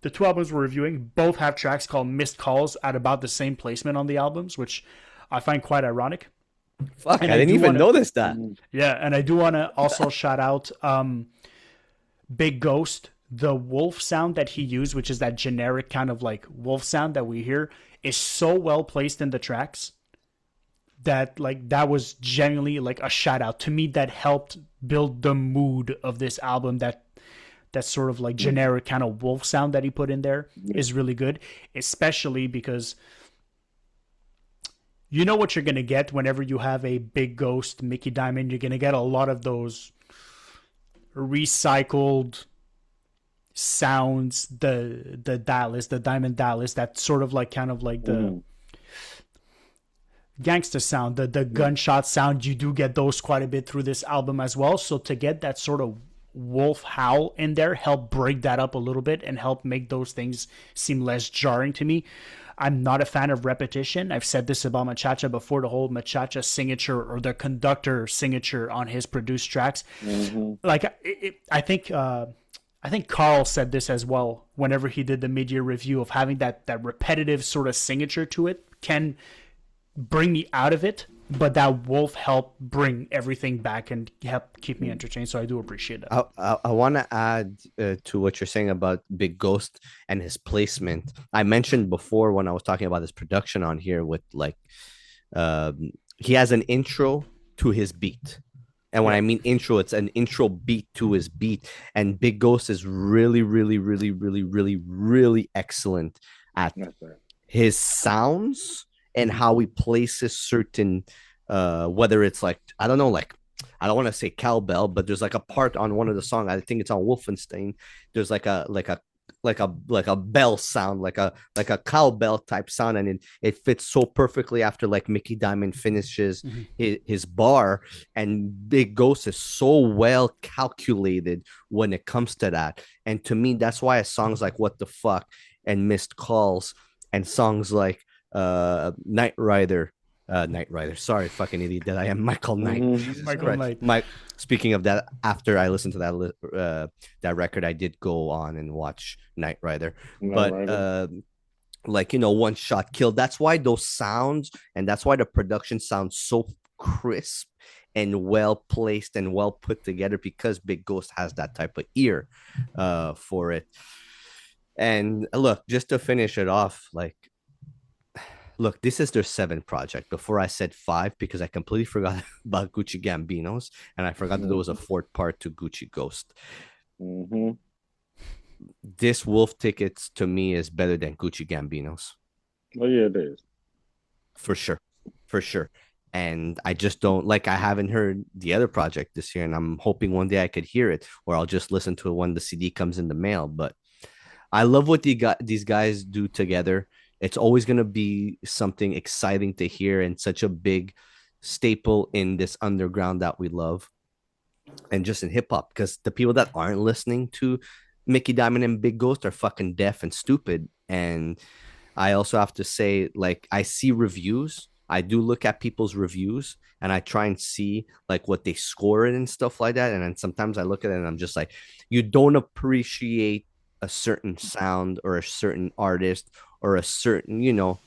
The 2 albums we're reviewing both have tracks called Missed Calls at about the same placement on the albums, which I find quite ironic. Fuck, and I didn't even notice that. Yeah, and I do want to also shout out Big Ghost. The wolf sound that he used, which is that generic kind of like wolf sound that we hear, is so well placed in the tracks that like that was genuinely like a shout out to me. That helped build the mood of this album. That sort of like generic kind of wolf sound that he put in there is really good, especially because you know what you're gonna get whenever you have a Big Ghost Mickey Diamond. You're gonna get a lot of those recycled sounds, the Dallas, the Diamond Dallas, that sort of like kind of like the gangster sound, the gunshot sound. You do get those quite a bit through this album as well. So to get that sort of wolf howl in there help break that up a little bit and help make those things seem less jarring to me. I'm not a fan of repetition. I've said this about Machacha before, the whole Machacha signature or the conductor signature on his produced tracks. Like I think Carl said this as well whenever he did the mid-year review, of having that repetitive sort of signature to it can bring me out of it, but that wolf helped bring everything back and help keep me entertained. So I do appreciate that. I want to add to what you're saying about Big Ghost and his placement. I mentioned before when I was talking about his production on here with like, he has an intro to his beat. And when I mean intro, it's an intro beat to his beat. And Big Ghost is really, really, really, really, really, really excellent at his sounds and how he places certain, whether it's like, I don't know, like, I don't want to say cowbell, but there's like a part on one of the songs, I think it's on Wolfenstein. There's like a bell sound, like a cowbell type sound, and it fits so perfectly after like Mickey Diamond finishes his bar. And Big Ghost is so well calculated when it comes to that. And to me, that's why songs like What the Fuck and Missed Calls and songs like Night Rider, sorry, fucking idiot that I am, Michael Knight. Michael Knight. Speaking of that, after I listened to that record, I did go on and watch Knight Rider. Like, you know, One Shot Kill. That's why those sounds, and that's why the production sounds so crisp and well placed and well put together, because Big Ghost has that type of ear for it. And look, just to finish it off, like, look, this is their 7th project. Before I said 5, because I completely forgot about Gucci Gambinos, and I forgot that there was a 4th part to Gucci Ghost. This Wolf Tickets to me is better than Gucci Gambinos. Oh yeah, it is. For sure. And I just don't like, I haven't heard the other project this year, and I'm hoping one day I could hear it, or I'll just listen to it when the CD comes in the mail. But I love what these guys do together. It's always going to be something exciting to hear, and such a big staple in this underground that we love, and just in hip hop, because the people that aren't listening to Mickey Diamond and Big Ghost are fucking deaf and stupid. And I also have to say, like, I see reviews. I do look at people's reviews, and I try and see like what they score it and stuff like that. And then sometimes I look at it and I'm just like, you don't appreciate a certain sound or a certain artist or a certain,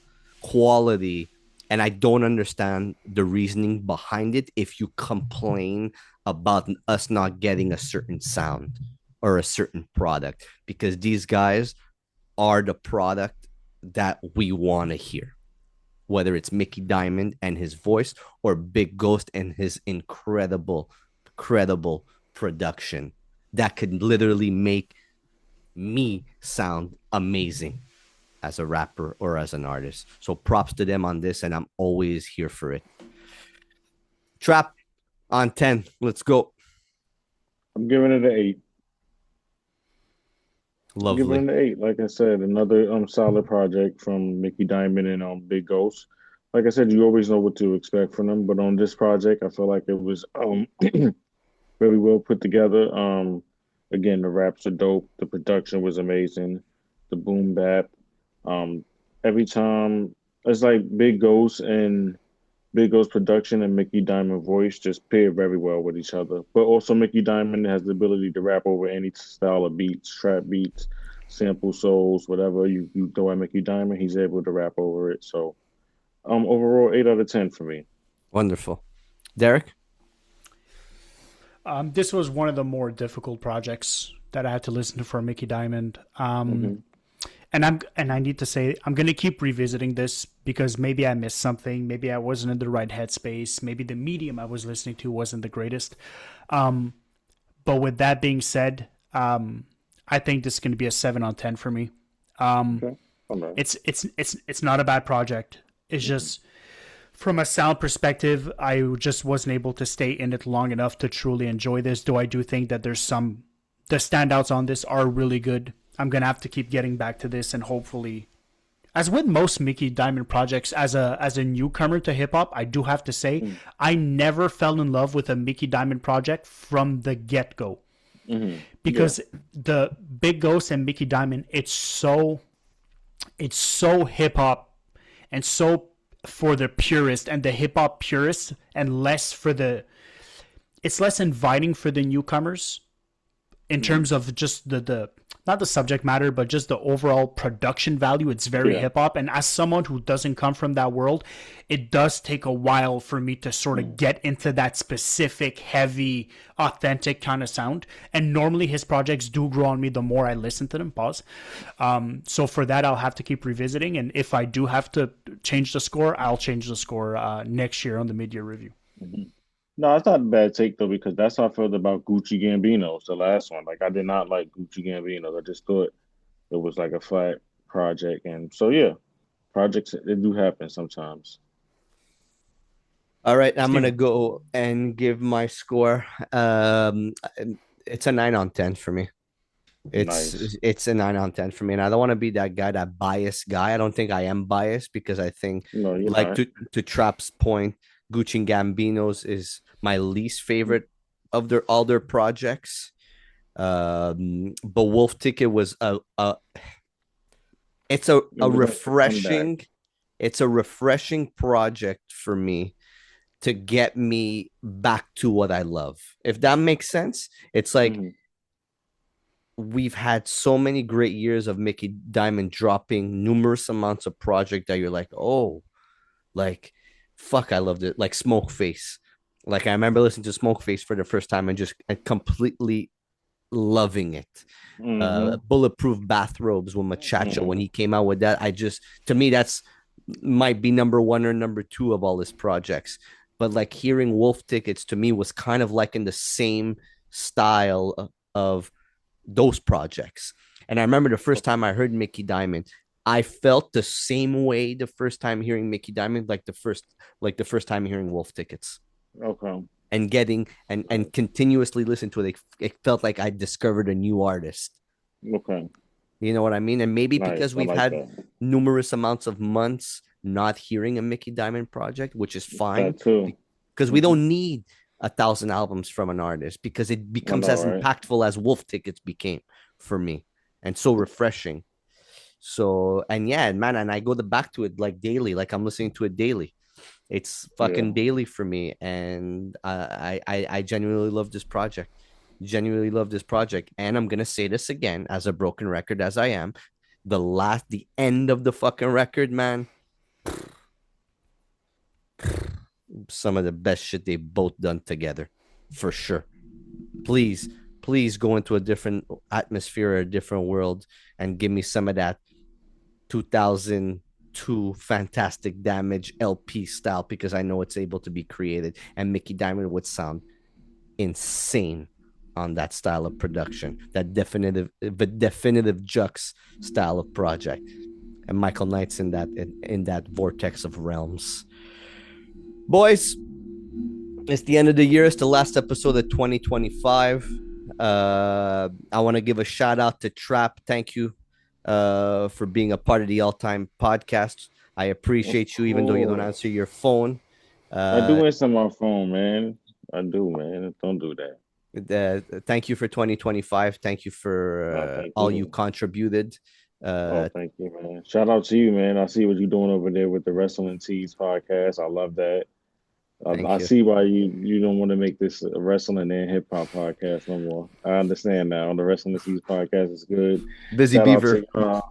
quality. And I don't understand the reasoning behind it if you complain about us not getting a certain sound or a certain product, because these guys are the product that we want to hear, whether it's Mickey Diamond and his voice or Big Ghost and his incredible production that could literally make me sound amazing as a rapper or as an artist. So props to them on this, and I'm always here for it. Trap on 10. Let's go. I'm giving it an 8. I'm giving it Lovely. an 8. Like I said, another solid project from Mickey Diamond and Big Ghost. Like I said, you always know what to expect from them, but on this project, I feel like it was very well put together. Again, the raps are dope. The production was amazing. The boom bap. Um, every time it's like Big Ghost production and Mickey Diamond voice just pair very well with each other. But also Mickey Diamond has the ability to rap over any style of beats, trap beats, sample souls, whatever you throw at Mickey Diamond, he's able to rap over it. So overall 8 out of 10 for me. Wonderful. Derek? This was one of the more difficult projects that I had to listen to for Mickey Diamond. Hmm. And I need to say I'm gonna keep revisiting this because maybe I missed something. Maybe I wasn't in the right headspace. Maybe the medium I was listening to wasn't the greatest. Um, but with that being said, I think this is gonna be a 7 on 10 for me. Um, Okay. All right. it's not a bad project. It's just from a sound perspective, I just wasn't able to stay in it long enough to truly enjoy this. Though I do think that the standouts on this are really good. I'm gonna have to keep getting back to this, and hopefully, as with most Mickey Diamond projects, as a newcomer to hip hop, I do have to say I never fell in love with a Mickey Diamond project from the get go, Mm-hmm. Yeah. because the Big Ghost and Mickey Diamond, it's so hip hop and so for the purist and the hip hop purists, and less for the it's less inviting for the newcomers in Mm-hmm. terms of just the not the subject matter, but just the overall production value. It's very Yeah. hip hop, and as someone who doesn't come from that world, it does take a while for me to sort of get into that specific heavy authentic kind of sound. And normally his projects do grow on me the more I listen to them. Pause. So for that, I'll have to keep revisiting, and if I do have to change the score, I'll change the score next year on the mid-year review. Mhm. No, it's not a bad take though, because that's how I felt about Gucci Gambino's, the last one. Like I did not like Gucci Gambino's. I just thought it was like a flat project. And so yeah, projects they do happen sometimes. All right, I'm gonna Steven. go and give my score. It's a 9 on 10 for me. It's Nice. it's a 9 on 10 for me, and I don't want to be that guy, that biased guy. I don't think I am biased, because I think, No, you're like, not. to Trap's point, Gucci and Gambinos is my least favorite of all their projects. But Wolf Ticket was it's It was like a comeback. a refreshing project for me to get me back to what I love. If that makes sense, it's like Hmm. we've had so many great years of Mickey Diamond dropping numerous amounts of project that you're like, oh, like, fuck, I loved it. Like Smoke Face. Like, I remember listening to Smoke Face for the first time and just completely loving it. Hmm. Bulletproof Bathrobes with Machacha, when Hmm. he came out with that, to me, that's might be number one or number two of all his projects. But like hearing Wolf Tickets to me was kind of like in the same style of those projects. And I remember the first time I heard Mickey Diamond, I felt the same way the first time hearing Mickey Diamond, like the first time hearing Wolf Tickets. Okay. And getting and continuously listen to it. It felt like I discovered a new artist. Okay. You know what I mean? And maybe Nice. because I we've like had that. numerous amounts of months not hearing a Mickey Diamond project, which is fine That too. because we don't need 1,000 albums from an artist because it I becomes know, as right? impactful as Wolf Tickets became for me, and so refreshing. So and yeah, man, and I go back to it like daily, like I'm listening to it daily. It's Yeah. fucking daily for me, and I genuinely love this project. Genuinely love this project, and I'm gonna say this again, as a broken record as I am, the end of the fucking record, man. Some of the best shit they've both done together, for sure. Please, please go into a different atmosphere or a different world and give me some of that 2002 Fantastic Damage LP style because I know it's able to be created, and Mickey Diamond would sound insane on that style of production, that definitive Jux style of project, and Michael Knight's in that vortex of realms. Boys, it's the end of the year. It's the last episode of 2025. I want to give a shout out to Trap. Thank you for being a part of the all-time podcast. I Of appreciate you, even though you don't answer course. your phone. I Uh, do answer my phone, man. I do, man. Don't do that. Thank you for 2025. Thank you No, for thank all you you. contributed. Oh, Uh, thank you, man. Shout out to you, man. I see what you're doing over there with the Wrestling Tees podcast. I love that. I thank you. see why you don't want to make this a wrestling and hip hop podcast no more. I understand now. The Wrestling Tees podcast is good. Busy Shout out Beaver. to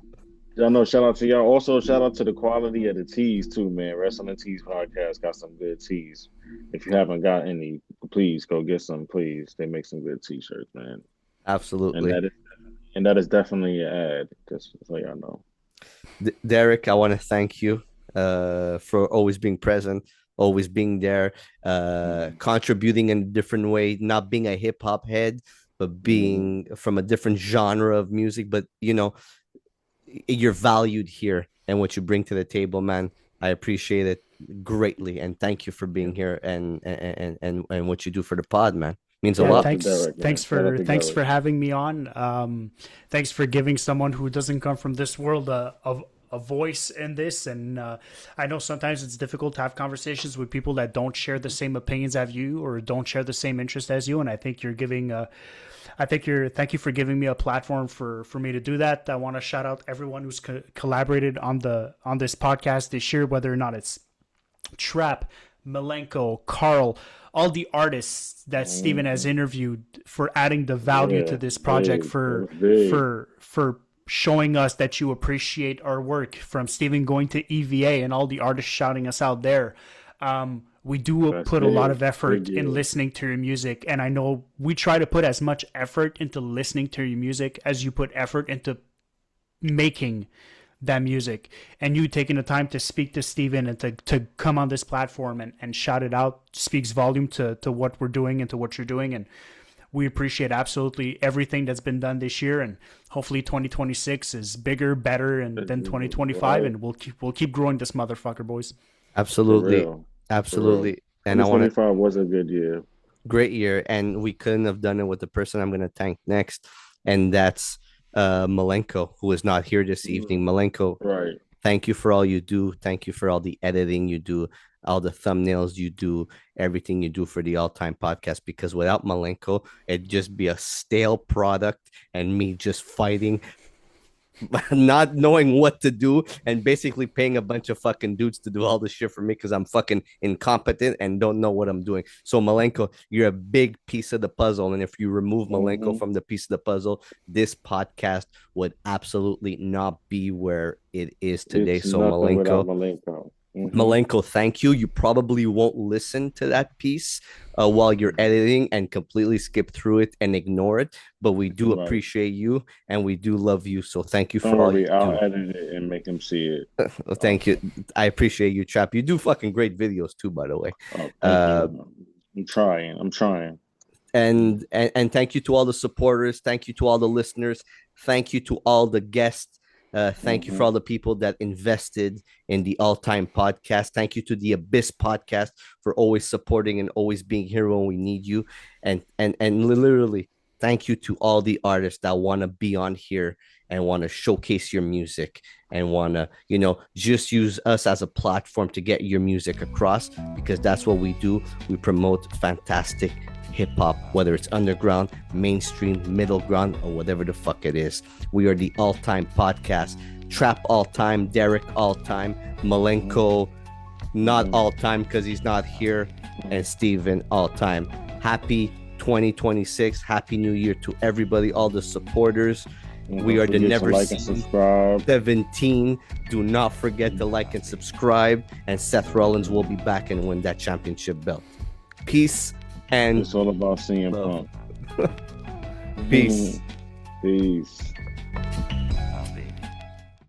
y'all know. Shout out to y'all. Also, shout out to the quality of the tees too, man. Wrestling Tees podcast got some good tees. If you haven't got any, please go get some. Please, they make some good t-shirts, man. And Absolutely. that is definitely an ad. Just so y'all know. Derek, I want to thank you for always being present, always being there, contributing in a different way, not being a hip hop head, but Mm-hmm. being from a different genre of music. But, you're valued here and what you bring to the table, man. I appreciate it greatly. And thank you for being here and what you do for the pod, man. Means a Yeah, Shout out lot. to Derek, man. Shout out to thanks Derek. for having me on. Thanks for giving someone who doesn't come from this world a voice in this. And I know sometimes it's difficult to have conversations with people that don't share the same opinions as you or don't share the same interest as you. And I think you're giving. Thank you for giving me a platform for me to do that. I want to shout out everyone who's collaborated on this podcast this year, whether or not it's Trap, Malenko, Carl, all the artists that Steven has Mhm. interviewed for adding the value to Yeah, this project, big. That was big. for showing us that you appreciate our work, from Steven going to EVA and all the artists shouting us out there. We do That's put a lot big. of effort Big in year. listening to your music, and I know we try to put as much effort into listening to your music as you put effort into making that music. And you taking the time to speak to Steven and to come on this platform and shout it out speaks volume to what we're doing and to what you're doing. And we appreciate absolutely everything that's been done this year, and hopefully 2026 is bigger, better, and than 2025, Right. and we'll keep growing this motherfucker, boys. For Absolutely. real. For real. Absolutely. And I want to 2025 was a good year. great year, and we couldn't have done it with the person I'm going to thank next, and that's Malenko, who is not here this evening. Mm. Malenko, Right. thank you for all you do. Thank you for all the editing you do, all the thumbnails you do, everything you do for the All Time Podcast. Because without Malenko, it'd just be a stale product and me just fighting, not knowing what to do, and basically paying a bunch of fucking dudes to do all this shit for me because I'm fucking incompetent and don't know what I'm doing. So Malenko, you're a big piece of the puzzle, and if you remove Malenko Hmm. from the piece of the puzzle, this podcast would absolutely not be where it is today. It's So nothing without Malenko, Malenko. Hmm. Malenko, thank you. You probably won't listen to that piece while you're editing and completely skip through it and ignore it, but we do Right. appreciate you and we do love you. So thank you Don't for all you worry, I'll do. edit it and make him see it. Thank you. I appreciate you, Chap. You do fucking great videos too, by the way. Oh, thank Uh, you. I'm trying. I'm trying. and thank you to all the supporters. Thank you to all the listeners. Thank you to all the guests Thank you for all the people that invested in the All Time Podcast. Thank you to the Abyss Podcast for always supporting and always being here when we need you. And literally, thank you to all the artists that want to be on here and want to showcase your music and want to, just use us as a platform to get your music across, because that's what we do. We promote fantastic hip hop, whether it's underground, mainstream, middle ground, or whatever the fuck it is. We are the All Time Podcast. Trap All Time, Derek All Time, Malenko not all time because he's not here, and Steven All Time. Happy 2026. Happy New Year to everybody, all the supporters. We are the Never Seen 17. Do not forget to like and subscribe. And Seth Rollins will be back and win that championship belt. Peace. And it's all about CM Punk. Peace. Peace.